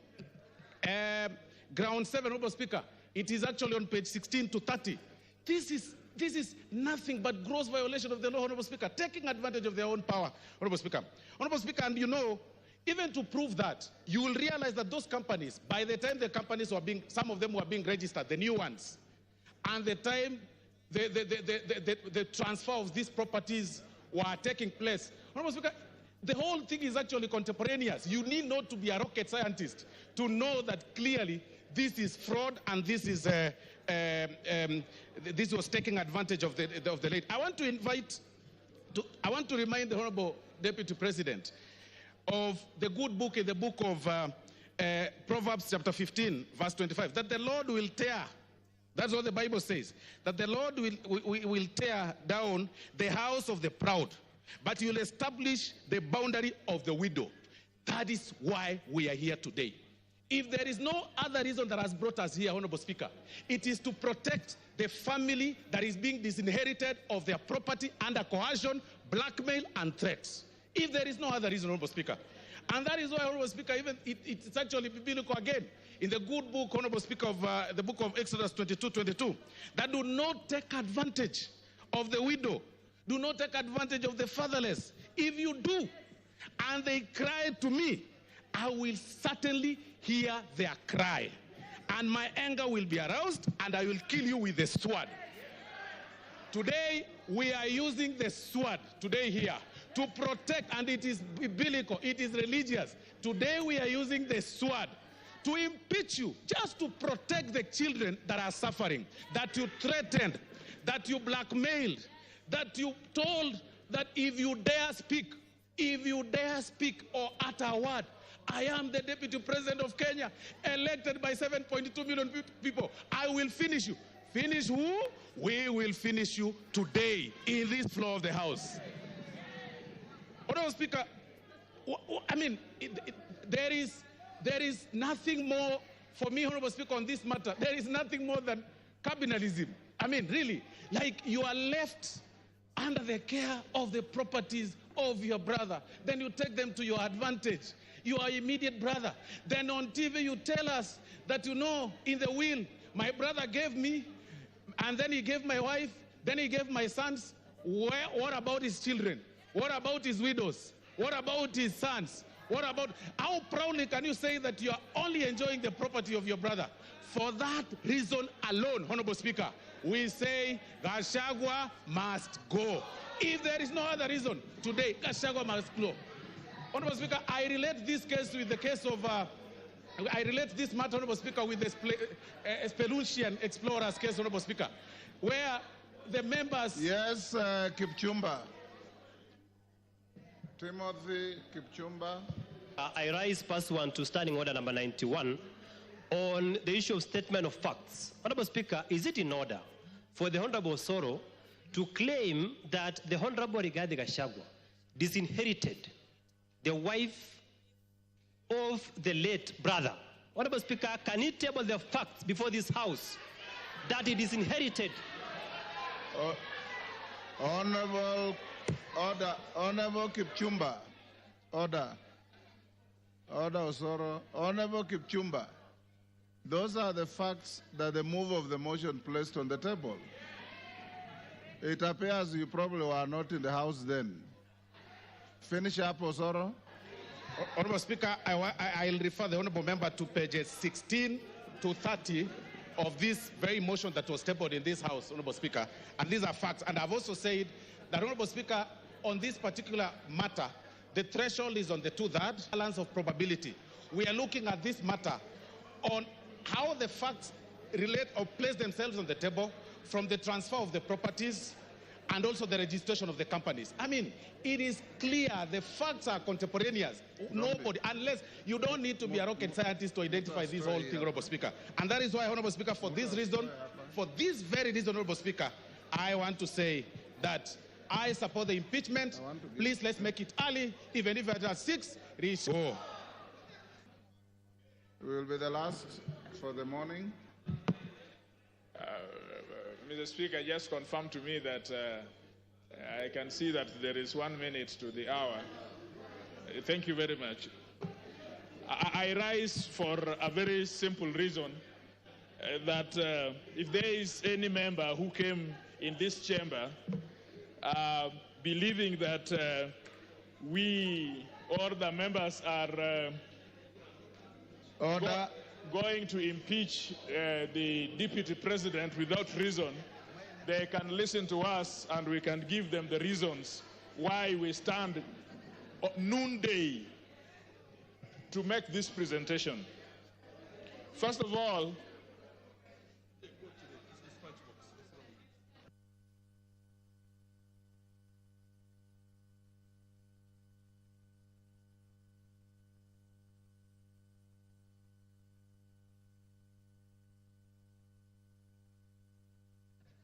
ground 7, Honorable Speaker. It is actually on page 16 to 30. This is nothing but gross violation of the law, Honorable Speaker, taking advantage of their own power, Honorable Speaker. Honorable Speaker, and even to prove that, you will realize that those companies, by the time the companies were some of them were being registered, the new ones, and the time the transfer of these properties were taking place, Honorable Speaker, the whole thing is actually contemporaneous. You need not to be a rocket scientist to know that clearly this is fraud and this is this was taking advantage of the late. I want to remind the Honorable Deputy President of the good book in the book of Proverbs chapter 15, verse 25, that the Lord will tear, that's what the Bible says, that the Lord will tear down the house of the proud, but he will establish the boundary of the widow. That is why we are here today. If there is no other reason that has brought us here, Honorable Speaker, it is to protect the family that is being disinherited of their property under coercion, blackmail, and threats. If there is no other reason, Honorable Speaker. And that is why, Honorable Speaker, even it's actually biblical again. In the good book, Honorable Speaker, of the book of Exodus 22:22, that do not take advantage of the widow. Do not take advantage of the fatherless. If you do, and they cry to me, I will certainly hear their cry. And my anger will be aroused, and I will kill you with the sword. Today, we are using the sword, today here, to protect, and it is biblical, it is religious. Today, we are using the sword to impeach you, just to protect the children that are suffering, that you threatened, that you blackmailed, that you told that if you dare speak or utter a word, I am the Deputy President of Kenya, elected by 7.2 million people. I will finish you. Finish who? We will finish you today in this floor of the House. Honorable Speaker, I mean, there is nothing more for me, Honorable Speaker, on this matter. There is nothing more than cabinalism. I mean, really, like you are left under the care of the properties of your brother. Then you take them to your advantage. Your immediate brother. Then on TV you tell us that, you know, in the will, my brother gave me, and then he gave my wife, then he gave my sons. What about his children? What about his widows? What about his sons? What about, how proudly can you say that you are only enjoying the property of your brother? For that reason alone, Honorable Speaker, we say Gachagua must go. If there is no other reason, today, Gachagua must go. Honorable Speaker, I relate this case with the case of, I relate this matter, Honorable Speaker, with the Spelunchian explorers case, Honorable Speaker, where the members...
Yes, Kipchumba. Timothy Kipchumba.
I rise pursuant to Standing Order number 91 on the issue of statement of facts. Honorable Speaker, is it in order for the Honorable Soro to claim that the Honorable Rigathi Gachagua disinherited the wife of the late brother? Honorable Speaker, can he table the facts before this House that he disinherited?
Honorable Kipchumba. Order, Osoro. Honorable Kipchumba. Those are the facts that the move of the motion placed on the table. It appears you probably were not in the House then. Finish up, Osoro.
Honorable Speaker, I'll refer the Honorable Member to pages 16 to 30 of this very motion that was tabled in this House, Honorable Speaker. And these are facts. And I've also said that, Honorable Speaker, on this particular matter, the threshold is on the 2/3 balance of probability. We are looking at this matter on how the facts relate or place themselves on the table from the transfer of the properties and also the registration of the companies. I mean, it is clear, the facts are contemporaneous. Nobody, unless you don't need to be a rocket scientist to identify this whole thing, Honorable Speaker. And that is why, Honorable Speaker, for this reason, for this very reason, Honorable Speaker, I want to say that I support the impeachment. Please, let's make it early, even if it is 6. Go.
We will be the last for the morning.
Mr. Speaker, just confirm to me that I can see that there is 1 minute to the hour. Thank you very much. I rise for a very simple reason, that if there is any member who came in this chamber believing that we or the members are going to impeach the Deputy President without reason, they can listen to us and we can give them the reasons why we stand noonday to make this presentation. First of all,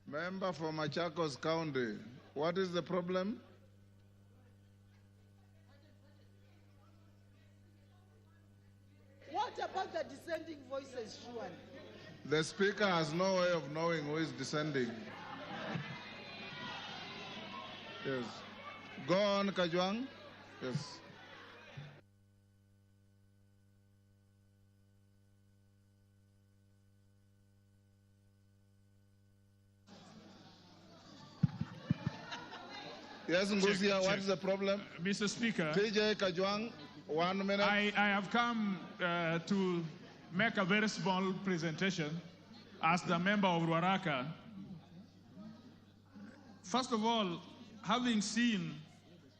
Member for Machakos County, what is the problem?
What about the dissenting voices, Shuan?
The speaker has no way of knowing who is descending. Yes. Go on, Kajwang. Yes. Yes, Ngusia, what is the problem?
Mr. Speaker,
TJ Kajwang, 1 minute.
I have come to make a very small presentation as the member of Ruaraka. First of all, having seen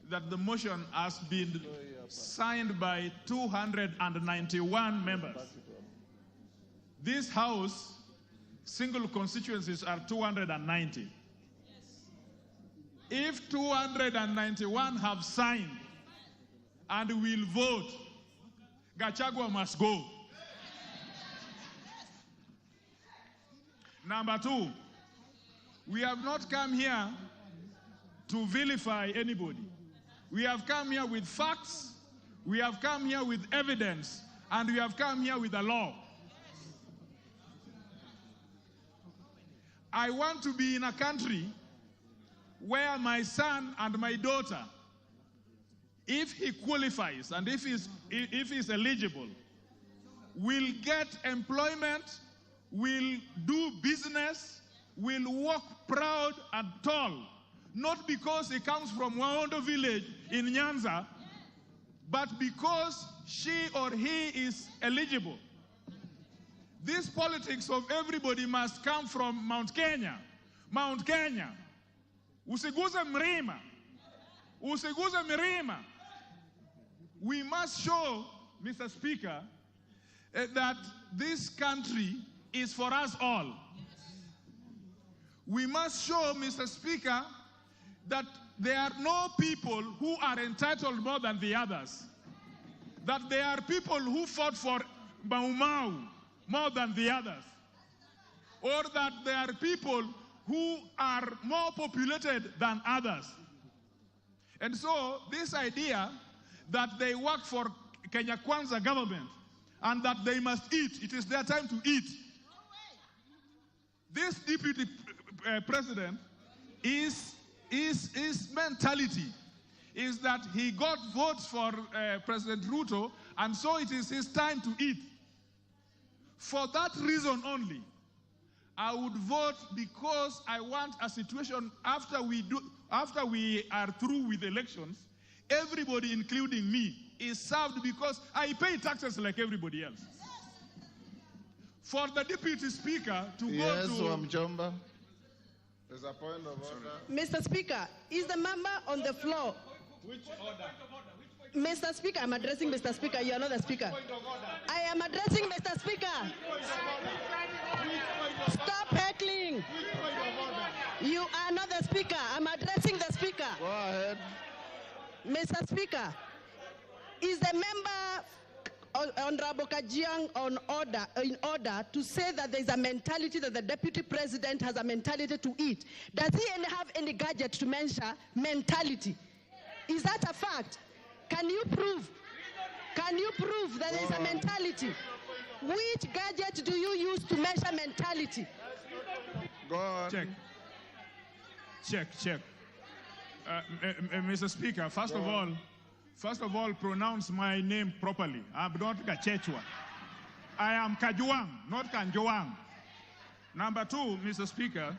that the motion has been signed by 291 members, this House, single constituencies are 290. If 291 have signed and will vote, Gachagua must go. Number two, we have not come here to vilify anybody. We have come here with facts, we have come here with evidence, and we have come here with the law. I want to be in a country where my son and my daughter, if he qualifies and if he's eligible, will get employment, will do business, will walk proud and tall, not because he comes from Waondo village in Nyanza, but because she or he is eligible. This politics of everybody must come from Mount Kenya. Mount Kenya. Usiguze mlima. Usiguze milima. We must show, Mr. Speaker, that this country is for us all. We must show, Mr. Speaker, that there are no people who are entitled more than the others. That there are people who fought for Mau Mau more than the others. Or that there are people who are more populated than others. And so this idea that they work for Kenya Kwanza government and that they must eat, it is their time to eat. This deputy president his mentality is that he got votes for President Ruto, and so it is his time to eat. For that reason only, I would vote, because I want a situation after we are through with elections, everybody, including me, is served, because I pay taxes like everybody else. For the deputy speaker to go to...
Yes, Wamjomba. There's a point of order.
Mr. Speaker, is the member on the floor?
Which order?
Mr. Speaker, I'm addressing Mr. Speaker. You are not the Speaker. I am addressing Mr. Speaker. Stop heckling. You are not the Speaker. I'm addressing the Speaker.
Go ahead.
Mr. Speaker, is the member Honorable Kajiang in order to say that there is a mentality that the deputy president has a mentality to eat? Does he have any gadget to measure mentality? Is that a fact? Can you prove? Can you prove that there is a mentality? Which gadget do you use to measure mentality?
Go on.
Check. Mr. Speaker, first of all, pronounce my name properly. I'm not Gachagua. I am Kajwang, not Kanjoang. Number two, Mr. Speaker,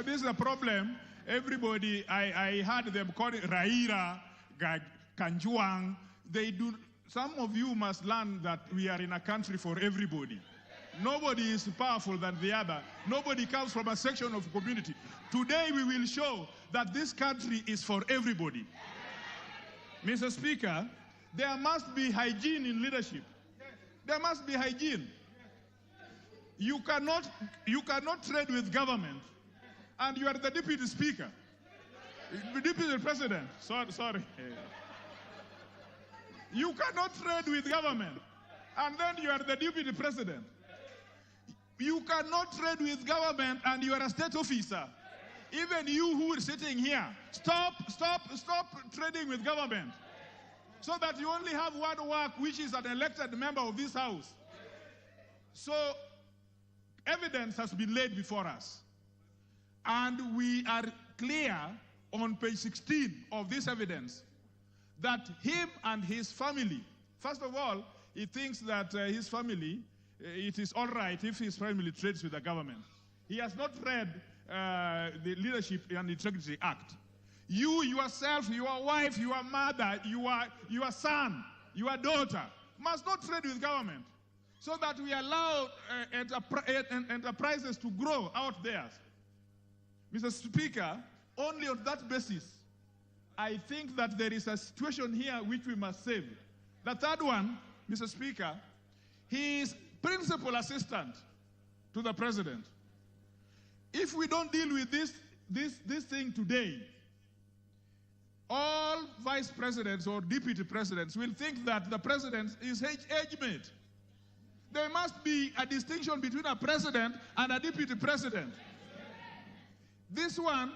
this is a problem. Everybody, I heard them call it Raira, Kanjuang. They do. Some of you must learn that we are in a country for everybody. Nobody is powerful than the other. Nobody comes from a section of community. Today we will show that this country is for everybody. Mr. Speaker, there must be hygiene in leadership.
There must be hygiene. You cannot trade with government, and you are the deputy speaker, deputy president. Sorry. You cannot trade with government, and then you are the deputy president. You cannot trade with government, and you are a state officer. Even you who are sitting here, stop trading with government, so that you only have one work, which is an elected member of this house. So evidence has been laid before us, and we are clear on page 16 of this evidence that him and his family, first of all, he thinks that his family, it is all right if his family trades with the government. He has not read the Leadership and Integrity Act. You yourself, your wife, your mother, your son, your daughter must not trade with government, so that we allow enterprises to grow out there. Mr. Speaker, only on that basis, I think that there is a situation here which we must save. The third one, Mr. Speaker, he is principal assistant to the president. If we don't deal with this thing today, all vice presidents or deputy presidents will think that the president is age mate. There must be a distinction between a president and a deputy president. This one,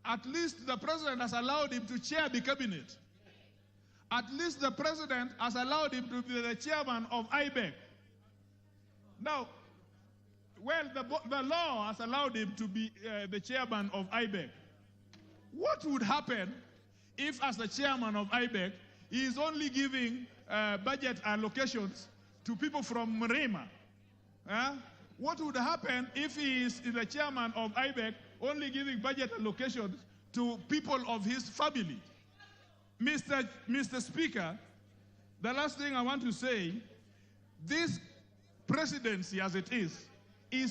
at least the president has allowed him to chair the cabinet. At least the president has allowed him to be the chairman of IBEC. Now, well, the law has allowed him to be the chairman of IBEC. What would happen if, as the chairman of IBEC, he is only giving budget allocations to people from Mrema? What would happen if he is the chairman of IBEC only giving budget allocations to people of his family? Mr. Speaker, the last thing I want to say, this presidency as it is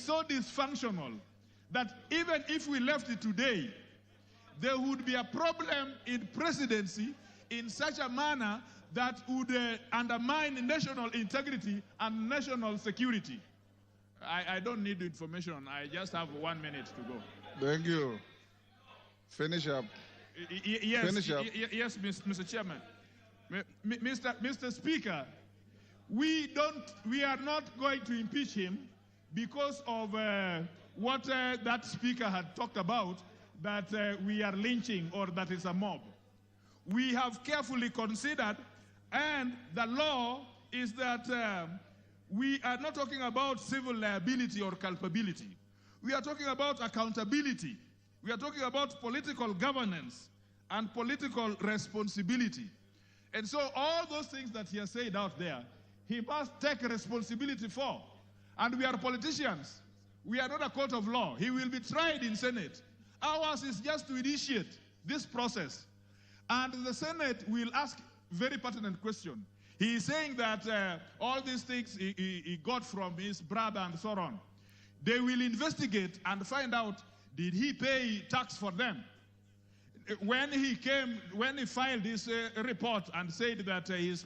so dysfunctional that even if we left it today, there would be a problem in presidency in such a manner that would undermine national integrity and national security. I don't need the information. I just have 1 minute to go.
Thank you. Finish up.
Yes,
Finish up.
Yes, Mr. Chairman. Mr. Speaker, we are not going to impeach him because of what that speaker had talked about, that we are lynching or that it's a mob. We have carefully considered, and the law is that we are not talking about civil liability or culpability. We are talking about accountability. We are talking about political governance and political responsibility. And so all those things that he has said out there, he must take responsibility for. And we are politicians. We are not a court of law. He will be tried in Senate. Ours is just to initiate this process. And the Senate will ask very pertinent question. He is saying that all these things he got from his brother and so on. They will investigate and find out, did he pay tax for them? When he filed his report and said that he's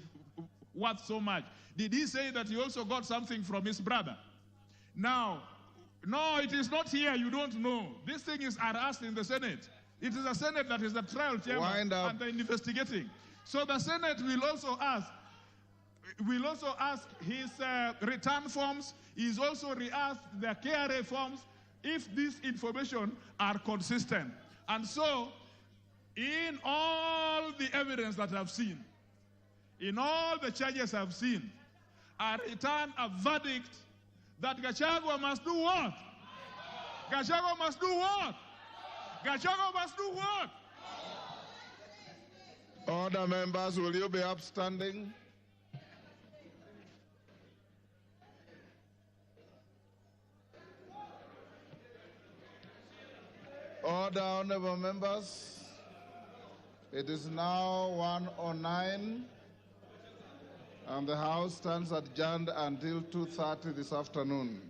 worth so much, did he say that he also got something from his brother? Now, no, it is not here. You don't know. This thing is asked in the Senate. It is the Senate that is the trial chairman and the investigating. So the Senate will also ask his return forms. He's also re-asked the KRA forms if this information are consistent. And so, in all the evidence that I've seen, in all the charges I've seen, I return a verdict that Gachagua must do what? Gachagua must do what? Gachagua must do what?
Order, members, will you be upstanding? Order, honorable members. It is now 1:09, and the House stands adjourned until 2:30 this afternoon.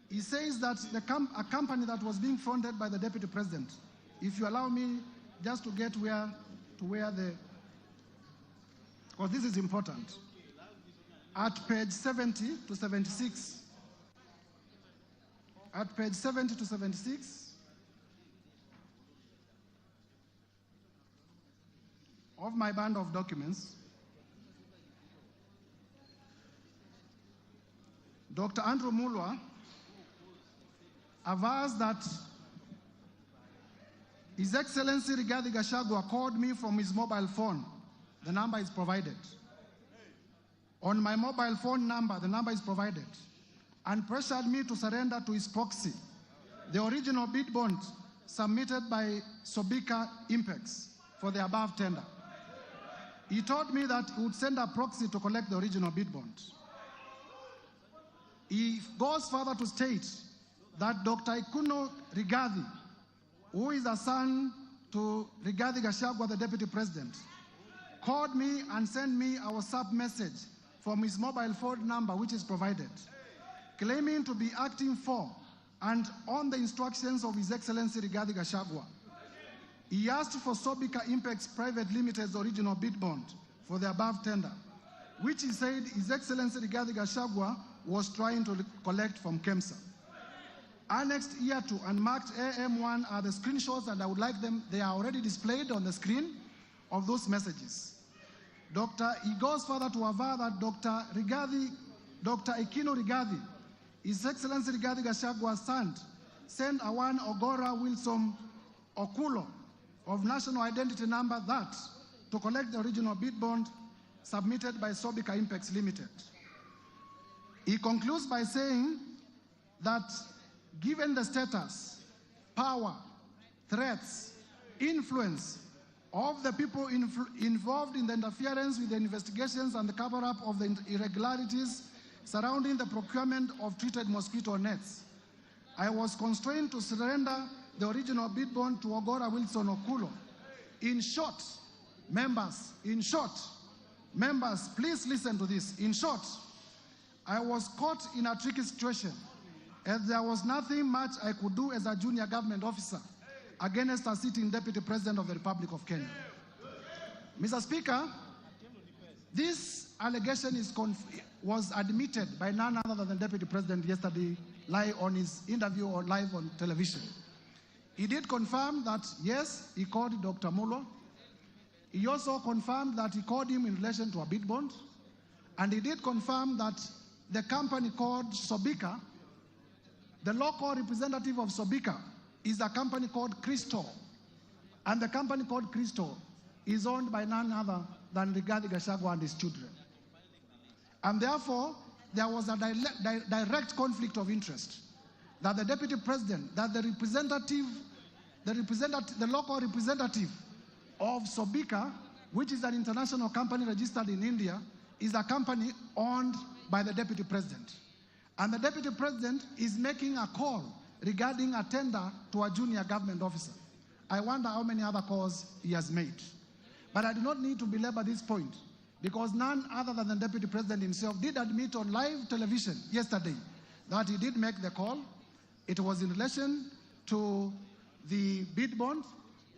He says that a company that was being funded by the Deputy President. If you allow me just to get because this is important. At page 70 to 76, of my band of documents, Dr. Andrew Mulwa avers that His Excellency Rigathi Gachagua called me from his mobile phone. The number is provided. On my mobile phone number, the number is provided, and pressured me to surrender to his proxy, the original bid bond submitted by Sobika Impex for the above tender. He told me that he would send a proxy to collect the original bid bond. He goes further to state that Dr. Ikuno Rigathi, who is a son to Rigathi Gachagua, the Deputy President, called me and sent me a WhatsApp message from his mobile phone number, which is provided, claiming to be acting for and on the instructions of His Excellency Rigathi Gachagua. He asked for Sobika Impex Private Limited's original bid bond for the above tender, which he said His Excellency Rigathi Gachagua was trying to collect from KEMSA. Annexed here to and marked AM1 are the screenshots, and I would like them, they are already displayed on the screen of those messages. He goes further to aver that Dr. Ikino Rigathi, His Excellency Rigathi Gachagua's son, sent a one Ogora Wilson Okulo of national identity number that to collect the original bid bond submitted by Sobika Impex Limited. He concludes by saying that given the status, power, threats, influence of the people involved in the interference with the investigations and the cover-up of the irregularities surrounding the procurement of treated mosquito nets, I was constrained to surrender the original bid bond to Ogora Wilson Okulo. In short, members, please listen to this. In short, I was caught in a tricky situation, as there was nothing much I could do as a junior government officer against a sitting Deputy President of the Republic of Kenya. Mr. Speaker, this allegation was admitted by none other than the Deputy President yesterday live on his interview or live on television. He did confirm that, yes, he called Dr. Mulwa. He also confirmed that he called him in relation to a bid bond. And he did confirm that the company called Sobika, the local representative of Sobika, is a company called Crystal. And the company called Crystal is owned by none other than Rigathi Gachagua and his children. And therefore, there was a direct conflict of interest that the Deputy President, that the local representative of Sobika, which is an international company registered in India, is a company owned by the Deputy President. And the Deputy President is making a call regarding a tender to a junior government officer. I wonder how many other calls he has made. But I do not need to belabor this point, because none other than the Deputy President himself did admit on live television yesterday that he did make the call. It was in relation to the bid bond,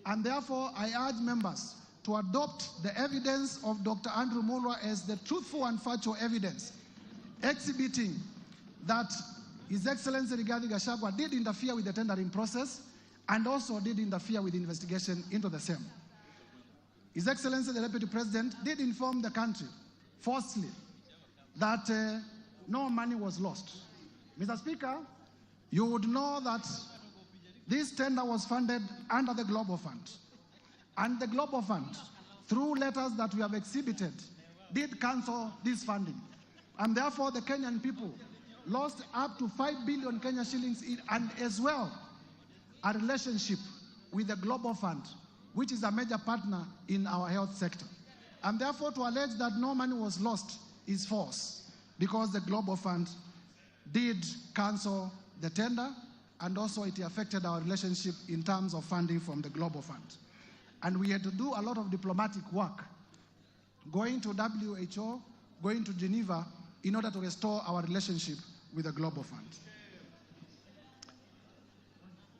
and therefore I urge members to adopt the evidence of Dr. Andrew Mulwa as the truthful and factual evidence, exhibiting that His Excellency Rigathi Gachagua did interfere with the tendering process and also did interfere with the investigation into the same. His Excellency the Deputy President did inform the country falsely that no money was lost. Mr. Speaker, you would know that this tender was funded under the Global Fund. And the Global Fund, through letters that we have exhibited, did cancel this funding. And therefore, the Kenyan people lost up to 5 billion Kenya shillings and as well a relationship with the Global Fund, which is a major partner in our health sector. And therefore, to allege that no money was lost is false, because the Global Fund did cancel the tender, and also it affected our relationship in terms of funding from the Global Fund. And we had to do a lot of diplomatic work, going to WHO, going to Geneva, in order to restore our relationship with the Global Fund.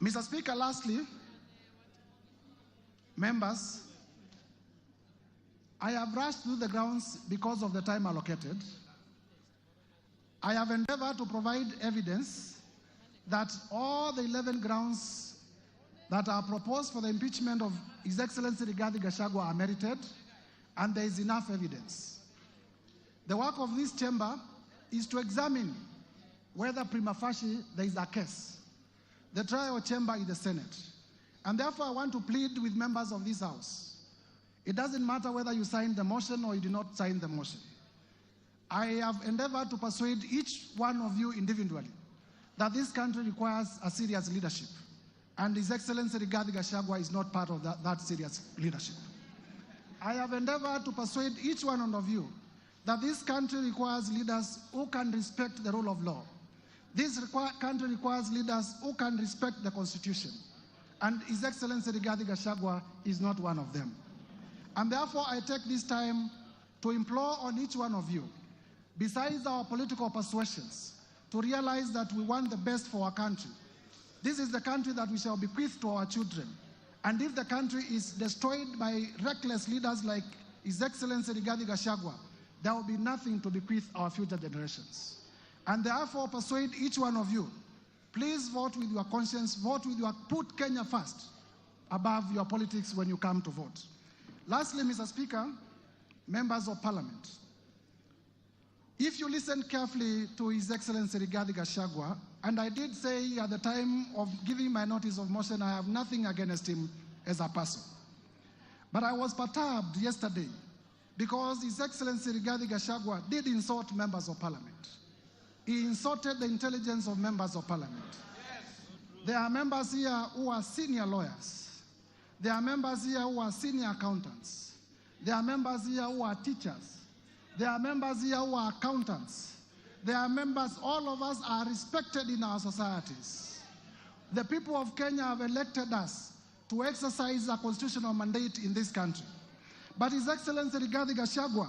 Mr. Speaker, lastly, members, I have rushed through the grounds because of the time allocated. I have endeavored to provide evidence that all the 11 grounds that are proposed for the impeachment of His Excellency Rigathi Gachagua are merited, and there is enough evidence. The work of this chamber is to examine whether prima facie there is a case. The trial chamber is the Senate. And therefore, I want to plead with members of this House. It doesn't matter whether you signed the motion or you did not sign the motion. I have endeavored to persuade each one of you individually that this country requires a serious leadership. And His Excellency Rigathi Gachagua is not part of that serious leadership. I have endeavored to persuade each one of you that this country requires leaders who can respect the rule of law. This country requires leaders who can respect the Constitution. And His Excellency Rigathi Gachagua is not one of them. And therefore, I take this time to implore on each one of you, besides our political persuasions, to realize that we want the best for our country. This is the country that we shall bequeath to our children. And if the country is destroyed by reckless leaders like His Excellency Rigathi Gachagua, there will be nothing to bequeath our future generations. And therefore, persuade each one of you, please vote with your conscience, put Kenya first above your politics when you come to vote. Lastly, Mr. Speaker, members of Parliament, if you listen carefully to His Excellency Rigathi Gachagua, and I did say at the time of giving my notice of motion, I have nothing against him as a person. But I was perturbed yesterday because His Excellency Rigathi Gachagua did insult members of Parliament. He insulted the intelligence of members of Parliament. There are members here who are senior lawyers. There are members here who are senior accountants. There are members here who are teachers. There are members here who are accountants. There are members, all of us are respected in our societies. The people of Kenya have elected us to exercise a constitutional mandate in this country. But His Excellency Rigathi Gachagua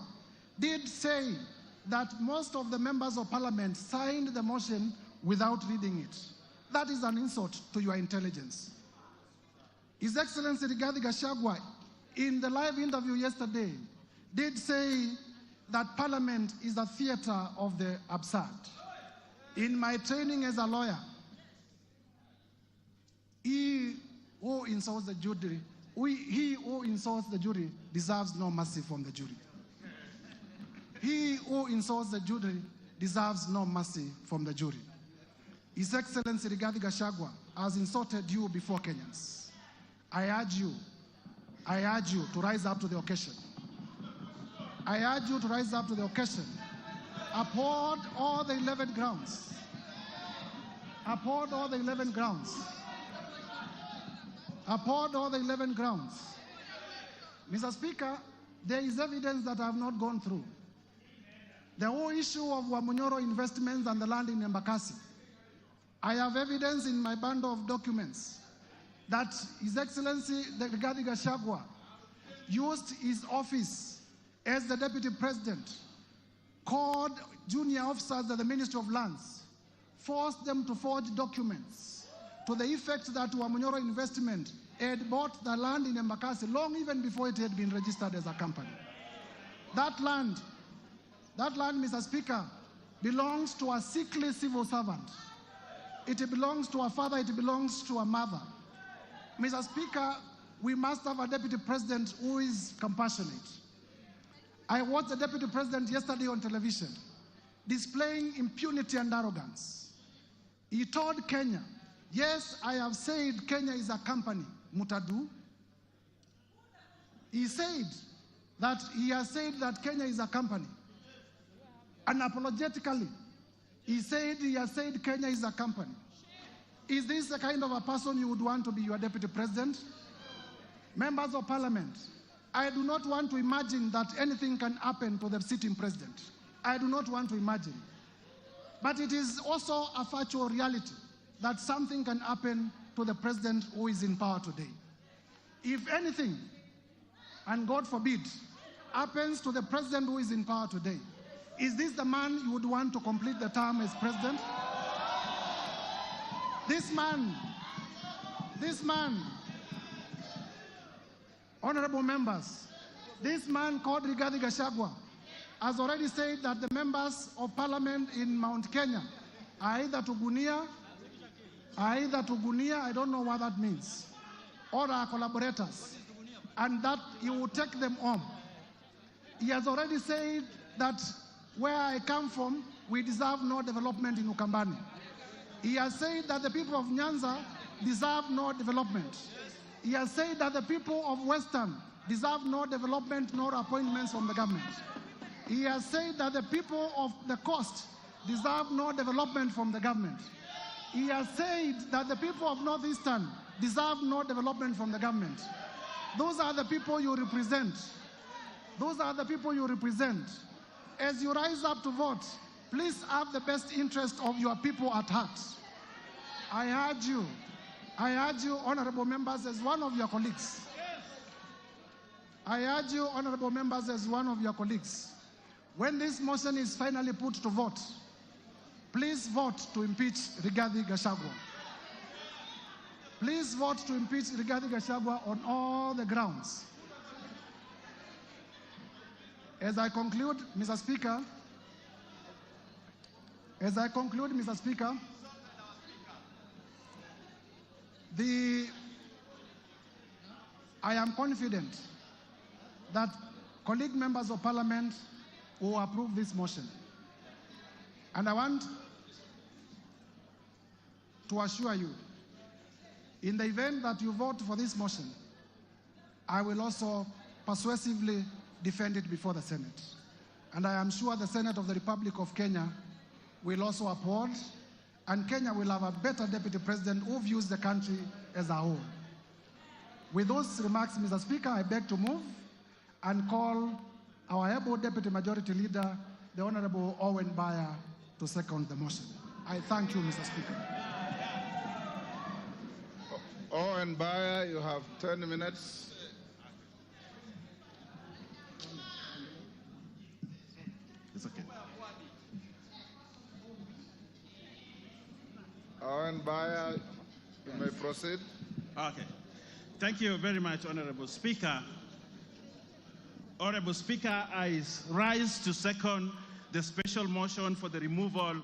did say that most of the members of Parliament signed the motion without reading it. That is an insult to your intelligence. His Excellency Rigathi Gachagua, in the live interview yesterday, did say that Parliament is a theater of the absurd. In my training as a lawyer, he who insults the jury, he who insults the jury deserves no mercy from the jury. He who insults the jury deserves no mercy from the jury. His Excellency Rigathi Gachagua has insulted you before Kenyans. I urge you to rise up to the occasion. I urge you to rise up to the occasion. Uphold all the 11 grounds. Uphold all the 11 grounds. Uphold all the 11 grounds. Mr. Speaker, there is evidence that I have not gone through. The whole issue of Wamunyoro investments and the land in Embakasi. I have evidence in my bundle of documents that His Excellency Rigathi Gachagua used his office as the Deputy President, called junior officers at the Ministry of Lands, forced them to forge documents to the effect that Wamunyoro Investment had bought the land in Embakasi long even before it had been registered as a company. That land, Mr. Speaker, belongs to a sickly civil servant. It belongs to a father, it belongs to a mother. Mr. Speaker, we must have a Deputy President who is compassionate. I watched the Deputy President yesterday on television displaying impunity and arrogance. He told Kenya, yes, I have said Kenya is a company, Mutadu. He said that he has said that Kenya is a company. Unapologetically, he has said Kenya is a company. Is this the kind of a person you would want to be your Deputy President? Members of Parliament, I do not want to imagine that anything can happen to the sitting president. I do not want to imagine. But it is also a factual reality that something can happen to the president who is in power today. If anything, and God forbid, happens to the president who is in power today, Is this the man you would want to complete the term as president? This man, honorable members, this man called Rigathi Gachagua has already said that the members of parliament in Mount Kenya are either to Gunia, I don't know what that means, or are collaborators, and that he will take them home. He has already said that where I come from, we deserve no development in Ukambani. He has said that the people of Nyanza deserve no development. He has said that the people of Western deserve no development nor appointments from the government. He has said that the people of the coast deserve no development from the government. He has said that the people of Northeastern deserve no development from the government. Those are the people you represent. Those are the people you represent. As you rise up to vote, please have the best interest of your people at heart. I urge you, honorable members, as one of your colleagues. I urge you, honorable members, as one of your colleagues. When this motion is finally put to vote, please vote to impeach Rigathi Gachagua. Please vote to impeach Rigathi Gachagua on all the grounds. As I conclude, Mr. Speaker, I am confident that colleague members of parliament will approve this motion. And I want to assure you, in the event that you vote for this motion, I will also persuasively defend it before the Senate. And I am sure the Senate of the Republic of Kenya will also uphold, and Kenya will have a better deputy president who views the country as a whole. With those remarks, Mr. Speaker, I beg to move and call our able deputy majority leader, the Honorable Owen Baya, to second the motion. I thank you, Mr. Speaker.
Owen Baya, you have 10 minutes.
It's okay.
Owen Baya, you may proceed.
Okay. Thank you very much, Honorable Speaker. Honorable Speaker, I rise to second the special motion for the removal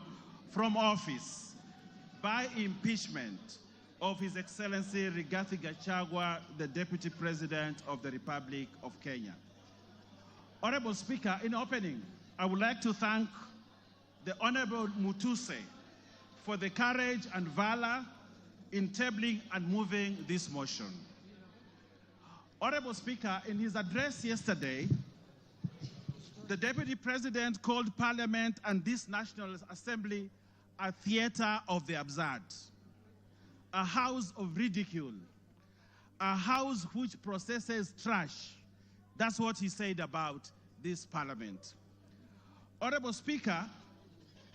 from office by impeachment of His Excellency Rigathi Gachagua, the Deputy President of the Republic of Kenya. Honorable Speaker, in opening, I would like to thank the Honorable Mutuse for the courage and valor in tabling and moving this motion. Honorable Speaker, in his address yesterday, the Deputy President called Parliament and this National Assembly a theater of the absurd, a house of ridicule, a house which processes trash. That's what he said about this Parliament. Honorable Speaker,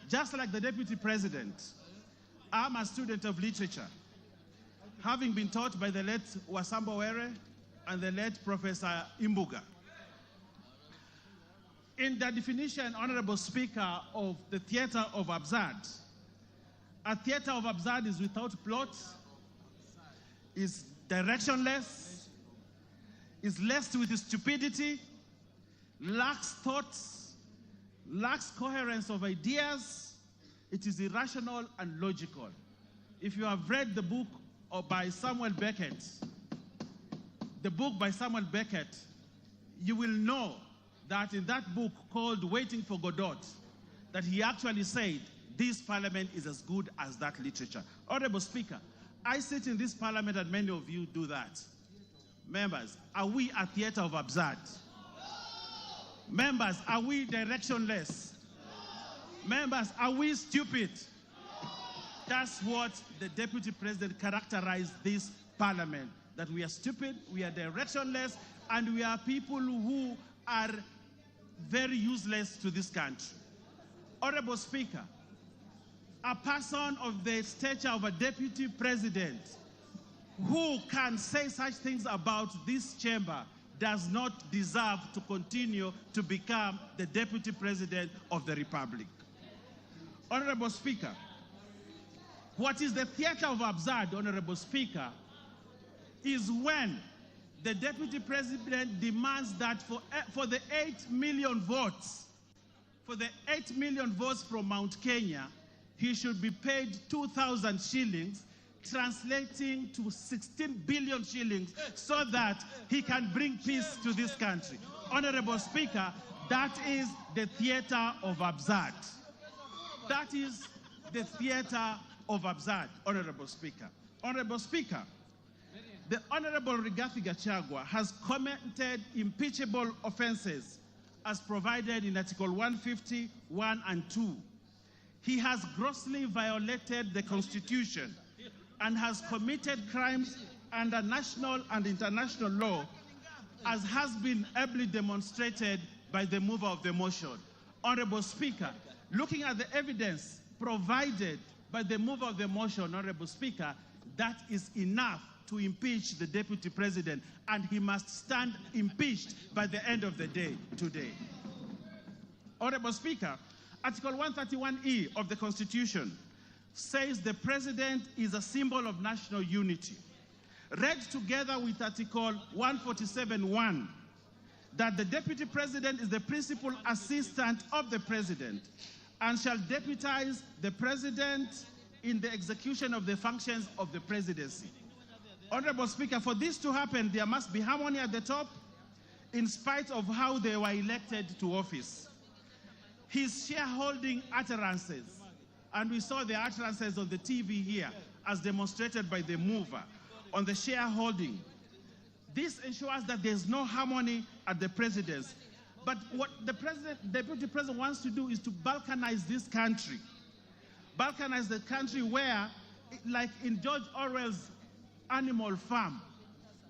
just like the Deputy President, I'm a student of literature, having been taught by the late Wasamba Were and the late Professor Imbuga. In the definition, Honorable Speaker, of the theater of absurd, a theater of absurd is without plot, is directionless, is laced with stupidity, lacks thoughts, lacks coherence of ideas. It is irrational and logical. If you have read the book by Samuel Beckett, you will know that in that book called Waiting for Godot, that he actually said, this parliament is as good as that literature. Honorable Speaker, I sit in this parliament and many of you do that. Members, are we a theater of absurd? Members, are we directionless? Members, are we stupid? That's what the Deputy President characterized this parliament, that we are stupid, we are directionless, and we are people who are very useless to this country. Honorable Speaker, a person of the stature of a Deputy President who can say such things about this chamber does not deserve to continue to become the Deputy President of the Republic. Honorable Speaker, what is the theater of absurd, Honorable Speaker, is when the Deputy President demands that for the 8 million votes, from Mount Kenya, he should be paid 2,000 shillings, translating to 16 billion shillings, so that he can bring peace to this country. Honorable Speaker, that is the theater of absurd. That is the theater of absurd, Honorable Speaker. Honorable Speaker, the Honorable Rigathi Gachagua has committed impeachable offenses as provided in Article 151 and 2. He has grossly violated the Constitution and has committed crimes under national and international law, as has been ably demonstrated by the mover of the motion. Honorable Speaker, looking at the evidence provided by the mover of the motion, Honorable Speaker, that is enough to impeach the Deputy President, and he must stand impeached by the end of the day today. Honorable Speaker, Article 131E of the Constitution says the President is a symbol of national unity. Read together with Article 147(1), that the Deputy President is the principal assistant of the President and shall deputize the President in the execution of the functions of the presidency. Honorable Speaker, for this to happen, there must be harmony at the top, in spite of how they were elected to office. His shareholding utterances, and we saw the utterances on the TV here, as demonstrated by the mover, on the shareholding. This ensures that there's no harmony at the presidency. But what the Deputy President wants to do is to balkanize this country. Balkanize the country where, like in George Orwell's Animal Farm,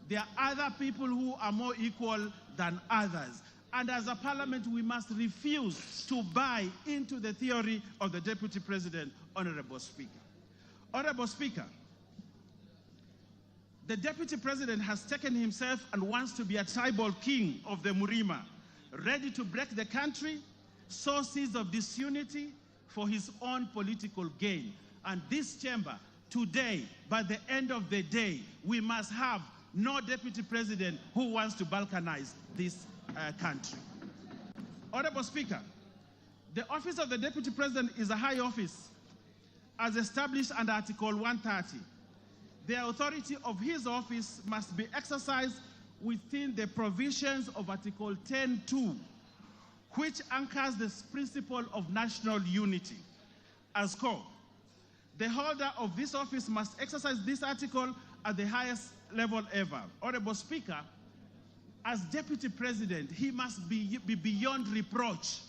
there are other people who are more equal than others. And as a parliament, we must refuse to buy into the theory of the Deputy President, Honorable Speaker. Honorable Speaker, the Deputy President has taken himself and wants to be a tribal king of the Murima, ready to break the country, sow seeds of disunity for his own political gain. And this chamber, today, by the end of the day, we must have no Deputy President who wants to balkanize this country. Honorable Speaker, the office of the Deputy President is a high office as established under Article 130. The authority of his office must be exercised within the provisions of Article 10(2), which anchors this principle of national unity. As core, the holder of this office must exercise this article at the highest level ever. Honorable Speaker, as Deputy President, he must be beyond reproach.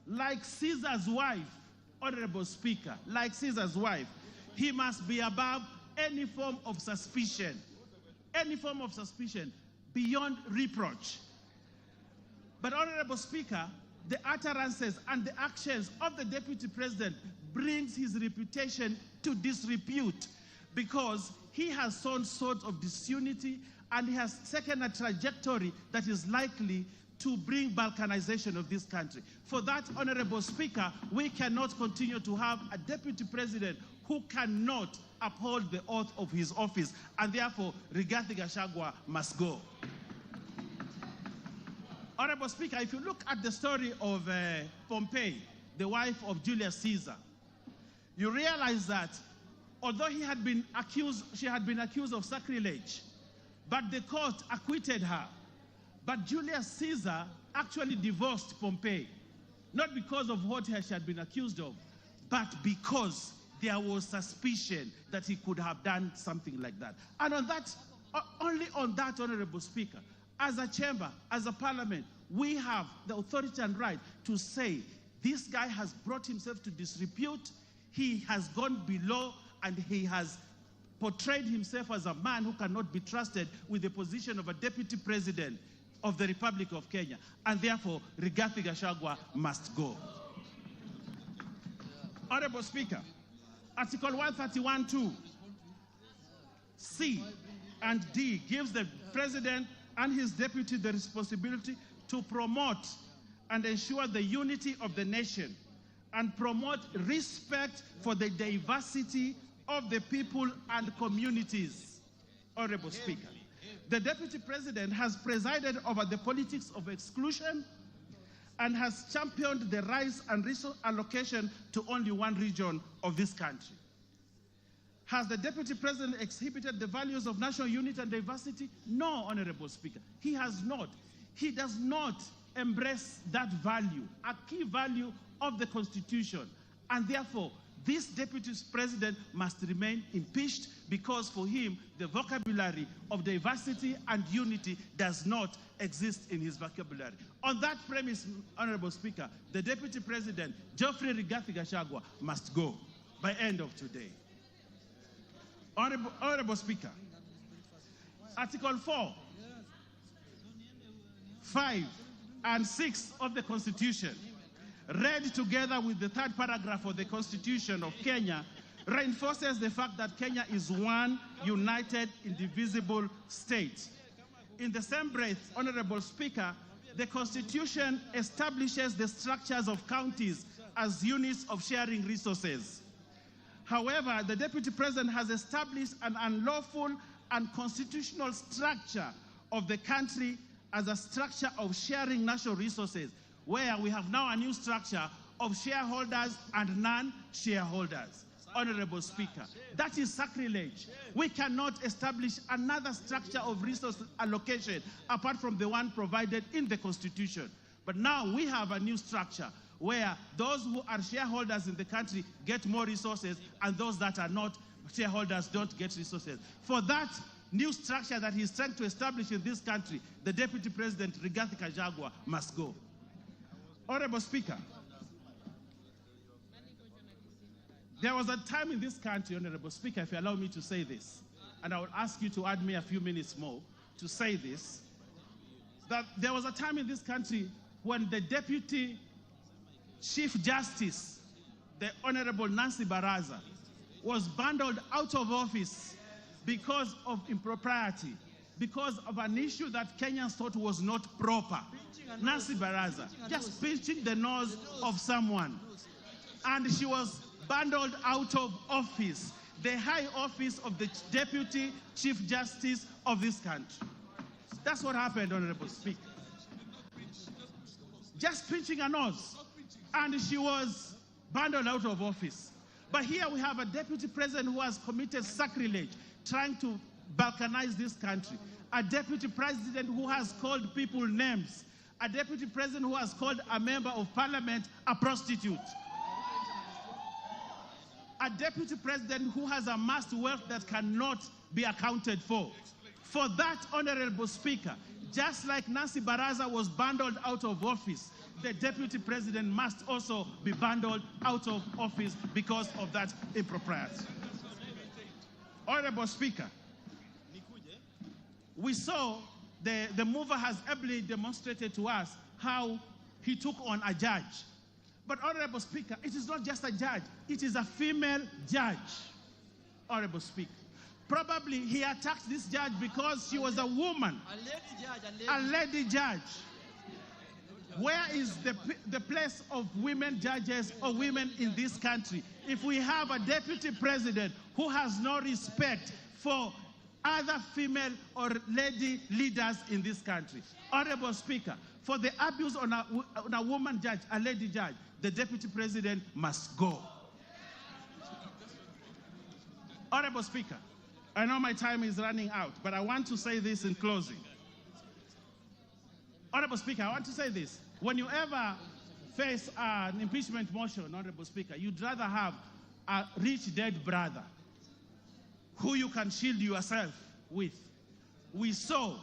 Like Caesar's wife, Honorable Speaker, like Caesar's wife, he must be above any form of suspicion, beyond reproach. But Honorable Speaker, the utterances and the actions of the Deputy President brings his reputation to disrepute, because he has sown sort of disunity and he has taken a trajectory that is likely to bring balkanization of this country. For that, Honorable Speaker, we cannot continue to have a Deputy President who cannot uphold the oath of his office, and therefore Rigathi Gachagua must go. Honorable Speaker, if you look at the story of Pompey, the wife of Julius Caesar, you realize that although she had been accused of sacrilege, but the court acquitted her. But Julius Caesar actually divorced Pompey, not because of what she had been accused of, but because there was suspicion that he could have done something like that. And on that, only on that, Honorable Speaker, as a chamber, as a parliament, we have the authority and right to say, this guy has brought himself to disrepute, he has gone below, and he has portrayed himself as a man who cannot be trusted with the position of a Deputy President of the Republic of Kenya. And therefore, Rigathi Gachagua must go. Honorable Speaker, Article 131(2), C and D gives the President and his deputy the responsibility to promote and ensure the unity of the nation and promote respect for the diversity of the people and communities. Honorable Speaker, the Deputy President has presided over the politics of exclusion and has championed the rise and resource allocation to only one region of this country. Has the Deputy President exhibited the values of national unity and diversity? No, Honorable Speaker, he has not. He does not embrace that value, a key value of the Constitution, and therefore this Deputy President must remain impeached because for him the vocabulary of diversity and unity does not exist in his vocabulary. On that premise, Honorable Speaker, the Deputy President, Geoffrey Rigathi Gachagua, must go by end of today. Honorable Speaker, Article 4, 5, and 6 of the Constitution, read together with the third paragraph of the Constitution of Kenya, reinforces the fact that Kenya is one united, indivisible state. In the same breath, Honorable Speaker, the Constitution establishes the structures of counties as units of sharing resources. However, the Deputy President has established an unlawful and constitutional structure of the country as a structure of sharing national resources, where we have now a new structure of shareholders and non-shareholders. Honorable Speaker, that is sacrilege. We cannot establish another structure of resource allocation apart from the one provided in the Constitution. But now we have a new structure where those who are shareholders in the country get more resources and those that are not shareholders don't get resources. For that new structure that he's trying to establish in this country, the Deputy President, Rigathi Gachagua, must go. Honorable Speaker, there was a time in this country, Honorable Speaker, if you allow me to say this, and I will ask you to add me a few minutes more to say this, that there was a time in this country when the Deputy Chief Justice, the Honorable Nancy Baraza, was bundled out of office because of impropriety, because of an issue that Kenyans thought was not proper. Nancy Baraza, just pinching the nose of someone. And she was bundled out of office, the high office of the Deputy Chief Justice of this country. That's what happened, Honorable Speaker. Just pinching a nose. And she was bundled out of office. But here we have a Deputy President who has committed sacrilege, trying to balkanize this country. A Deputy President who has called people names. A Deputy President who has called a member of Parliament a prostitute. A Deputy President who has amassed wealth that cannot be accounted for. For that, Honorable Speaker, just like Nancy Baraza was bundled out of office, the Deputy President must also be bundled out of office because of that impropriety. Honorable Speaker, we saw the mover has ably demonstrated to us how he took on a judge. But Honorable Speaker, it is not just a judge, it is a female judge. Honorable Speaker, probably he attacked this judge because she was a woman, a lady judge. Where is the place of women judges or women in this country if we have a Deputy President who has no respect for other female or lady leaders in this country? Honorable Speaker, for the abuse on a woman judge, a lady judge, the Deputy President must go. Honorable Speaker, I know my time is running out, but I want to say this in closing. Honorable Speaker, I want to say this. When you ever face an impeachment motion, Honorable Speaker, you'd rather have a rich dead brother who you can shield yourself with. We saw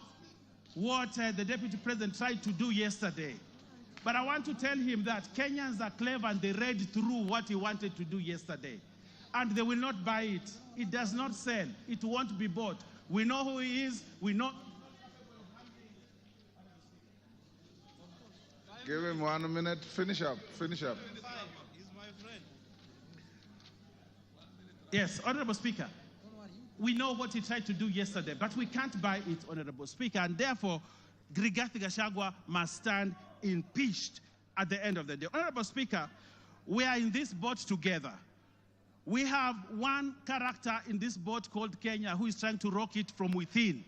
what the Deputy President tried to do yesterday. But I want to tell him that Kenyans are clever and they read through what he wanted to do yesterday. And they will not buy it. It does not sell. It won't be bought. We know who he is. We know.
Give him 1 minute. Finish up. Finish up.
Yes, Honorable Speaker. We know what he tried to do yesterday, but we can't buy it, Honorable Speaker, and therefore, Rigathi Gachagua must stand impeached at the end of the day. Honorable Speaker, we are in this boat together. We have one character in this boat called Kenya who is trying to rock it from within.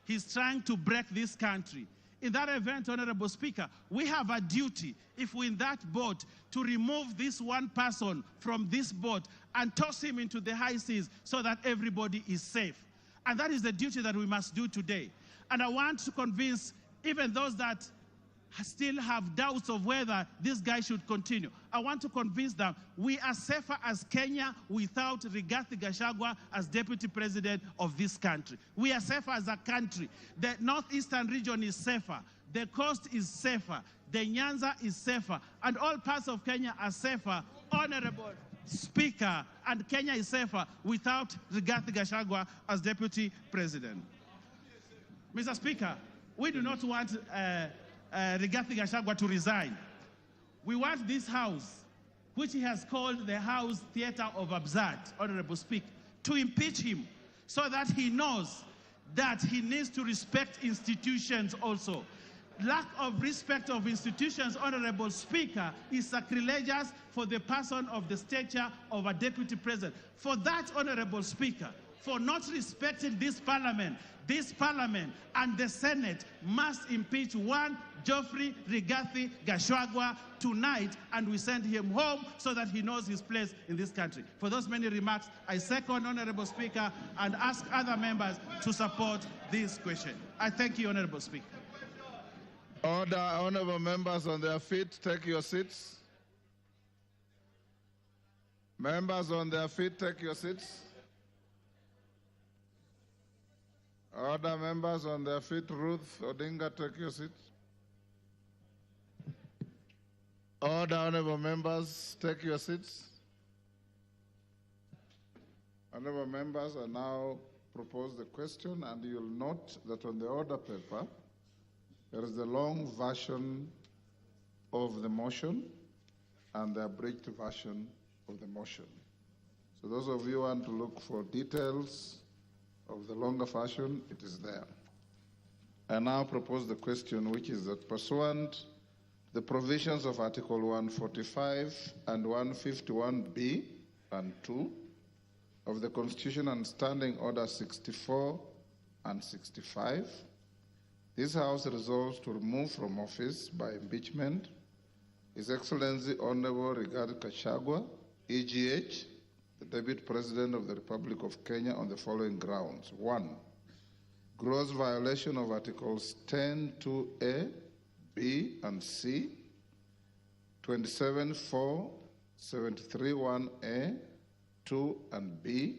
He's trying to break this country. In that event, Honorable Speaker, we have a duty, if we're in that boat, to remove this one person from this boat and toss him into the high seas so that everybody is safe. And that is the duty that we must do today. And I want to convince even those that still have doubts of whether this guy should continue. I want to convince them we are safer as Kenya without Rigathi Gachagua as deputy president of this country. We are safer as a country. The northeastern region is safer. The coast is safer. The Nyanza is safer. And all parts of Kenya are safer. Honorable Speaker, and Kenya is safer without Rigathi Gachagua as deputy president. Mr. Speaker, we do not want Rigathi Gachagua to resign. We want this house, which he has called the House Theatre of Absurd, Honorable Speaker, to impeach him so that he knows that he needs to respect institutions also. Lack of respect of institutions, Honorable Speaker, is sacrilegious for the person of the stature of a deputy president. For that, Honorable Speaker, for not respecting this parliament and the Senate must impeach one Geoffrey Rigathi Gachagua tonight, and we send him home so that he knows his place in this country. For those many remarks, I second, Honorable Speaker, and ask other members to support this question. I thank you, Honorable Speaker.
Order, honorable members on their feet, take your seats. Members on their feet, take your seats. Order, members on their feet. Ruth Odinga, take your seat. Order, honorable members, take your seats. Honorable members, I now propose the question, and you'll note that on the order paper, there is the long version of the motion and the abridged version of the motion. So those of you who want to look for details of the longer version, it is there. I now propose the question, which is that pursuant the provisions of Article 145 and 151B and 2 of the Constitution and Standing Order 64 and 65, this House resolves to remove from office by impeachment His Excellency Honorable Rigathi Gachagua, EGH, the Deputy President of the Republic of Kenya, on the following grounds. 1. Gross violation of Articles 10(2)(a), B, and C, 27(4), 73(1)(a), 2 and B,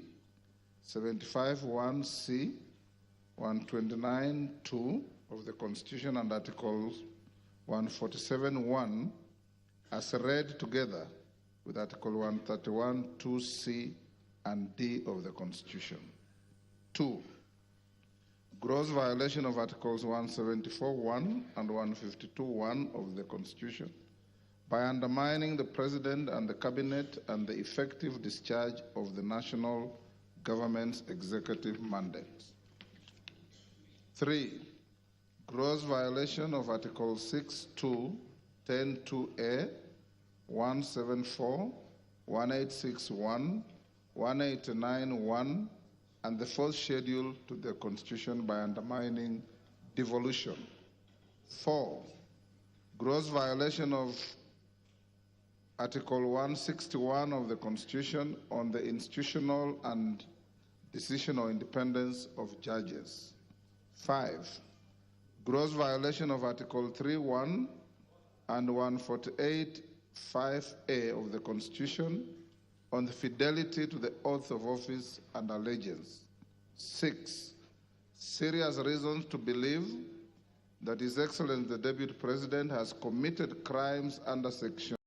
75(1)(c), 129(2) of the Constitution and Articles 147(1) as read together with Article 131(2)(c) and D of the Constitution. 2. Gross violation of Articles 174(1) and 152(1) of the Constitution by undermining the President and the Cabinet and the effective discharge of the national government's executive mandate. 3. Gross violation of Article 6(2), 10(2)(a), 174, 1861, 189(1), and the fourth schedule to the Constitution by undermining devolution. 4. Gross violation of Article 161 of the Constitution on the institutional and decisional independence of judges. 5. Gross violation of Article 3(1) and 148(5)(a) of the Constitution on the fidelity to the oath of office and allegiance. 6. Serious reasons to believe that His Excellency the Deputy President has committed crimes under Sections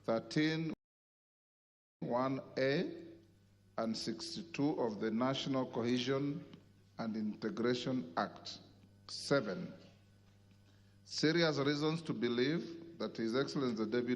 13(1)(a) and 62 of the National Cohesion and Integration Act. 7. Serious reasons to believe that His Excellency the Deputy